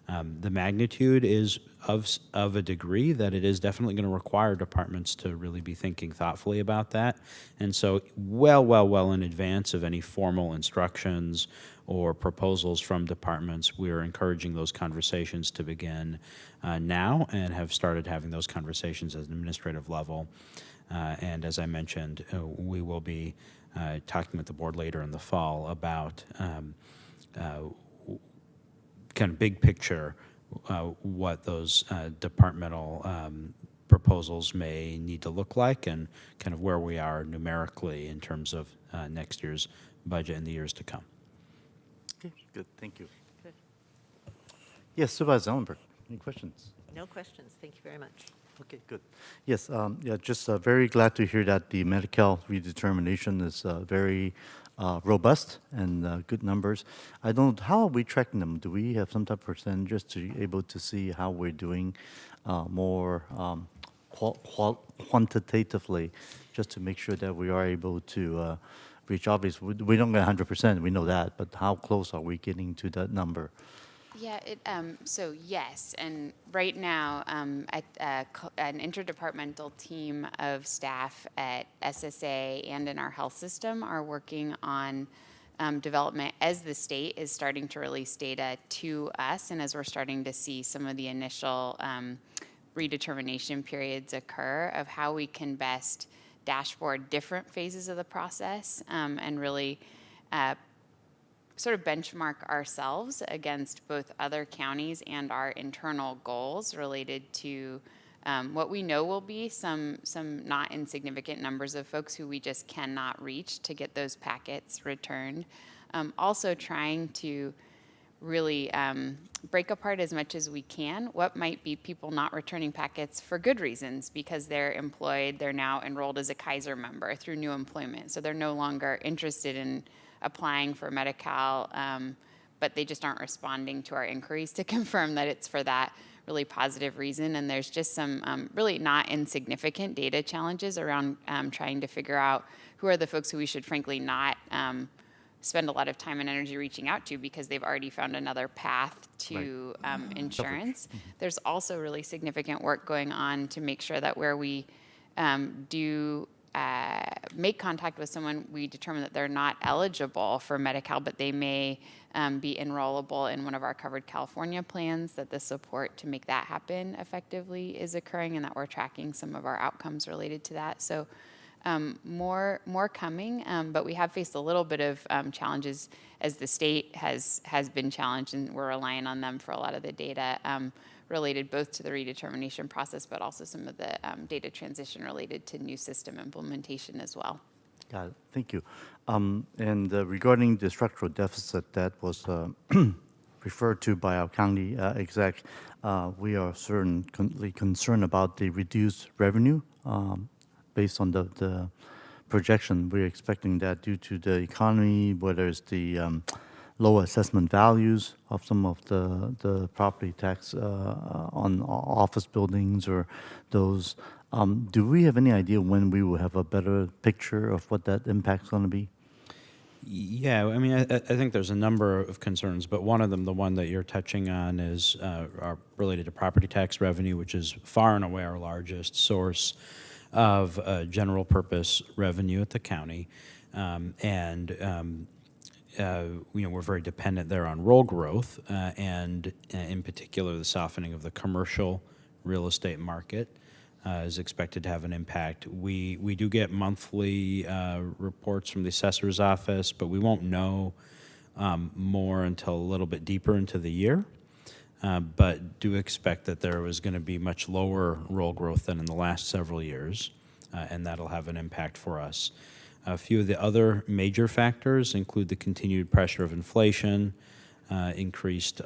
[SPEAKER 7] The magnitude is of a degree that it is definitely going to require departments to really be thinking thoughtfully about that. And so well in advance of any formal instructions or proposals from departments, we're encouraging those conversations to begin now, and have started having those conversations at an administrative level. And as I mentioned, we will be talking with the board later in the fall about kind of big picture what those departmental proposals may need to look like, and kind of where we are numerically in terms of next year's budget in the years to come.
[SPEAKER 1] Okay, good. Thank you.
[SPEAKER 4] Good.
[SPEAKER 1] Yes, Supervisor Ellenberg, any questions?
[SPEAKER 4] No questions. Thank you very much.
[SPEAKER 1] Okay, good. Yes, just very glad to hear that the Medi-Cal redetermination is very robust and good numbers. I don't know, how are we tracking them? Do we have some type of percentage just to be able to see how we're doing more quantitatively, just to make sure that we are able to reach? Obviously, we don't get 100%, we know that, but how close are we getting to that number?
[SPEAKER 17] Yeah, so yes, and right now, an interdepartmental team of staff at SSA and in our health system are working on development as the state is starting to release data to us, and as we're starting to see some of the initial redetermination periods occur, of how we can best dashboard different phases of the process and really sort of benchmark ourselves against both other counties and our internal goals related to what we know will be some not insignificant numbers of folks who we just cannot reach to get those packets returned. Also trying to really break apart as much as we can what might be people not returning packets for good reasons because they're employed, they're now enrolled as a Kaiser member through new employment. So they're no longer interested in applying for Medi-Cal, but they just aren't responding to our inquiries to confirm that it's for that really positive reason. And there's just some really not insignificant data challenges around trying to figure out who are the folks who we should frankly not spend a lot of time and energy reaching out to because they've already found another path to insurance. There's also really significant work going on to make sure that where we do make contact with someone, we determine that they're not eligible for Medi-Cal, but they may be enrollable in one of our covered California plans, that the support to make that happen effectively is occurring and that we're tracking some of our outcomes related to that. So more coming, but we have faced a little bit of challenges as the state has been challenged, and we're relying on them for a lot of the data related both to the redetermination process, but also some of the data transition related to new system implementation as well.
[SPEAKER 1] Got it. Thank you. And regarding the structural deficit that was referred to by our county exec, we are certainly concerned about the reduced revenue. Based on the projection, we're expecting that due to the economy, whether it's the low assessment values of some of the property tax on office buildings or those. Do we have any idea when we will have a better picture of what that impact's going to be?
[SPEAKER 7] Yeah, I mean, I think there's a number of concerns, but one of them, the one that you're touching on, is are related to property tax revenue, which is far and away our largest source of general purpose revenue at the county, we're very dependent there on roll growth, and in particular the softening of the commercial real estate market is expected to have an impact. We do get monthly reports from the assessor's office, but we won't know more until a little bit deeper into the year. But do expect that there was going to be much lower roll growth than in the last several years, and that'll have an impact for us. A few of the other major factors include the continued pressure of inflation, increased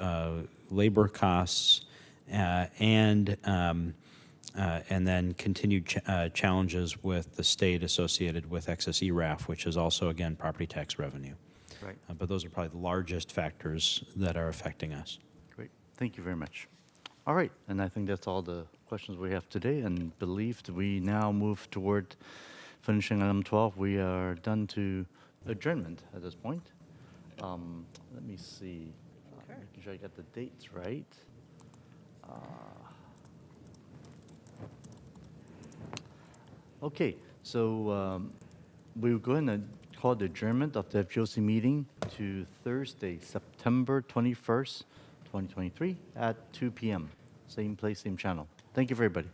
[SPEAKER 7] labor costs, and then continued challenges with the state associated with excess ERAF, which is also, again, property tax revenue.
[SPEAKER 1] Right.
[SPEAKER 7] But those are probably the largest factors that are affecting us.
[SPEAKER 1] Great. Thank you very much. All right. And I think that's all the questions we have today. And believed we now move toward finishing item 12. We are done to adjournment at this point. Let me see. Making sure I got the dates right. Okay. So we're going to call the adjournment of the FGOC meeting to Thursday, September 21st, 2023 at 2 p.m. Same place, same channel. Thank you, everybody.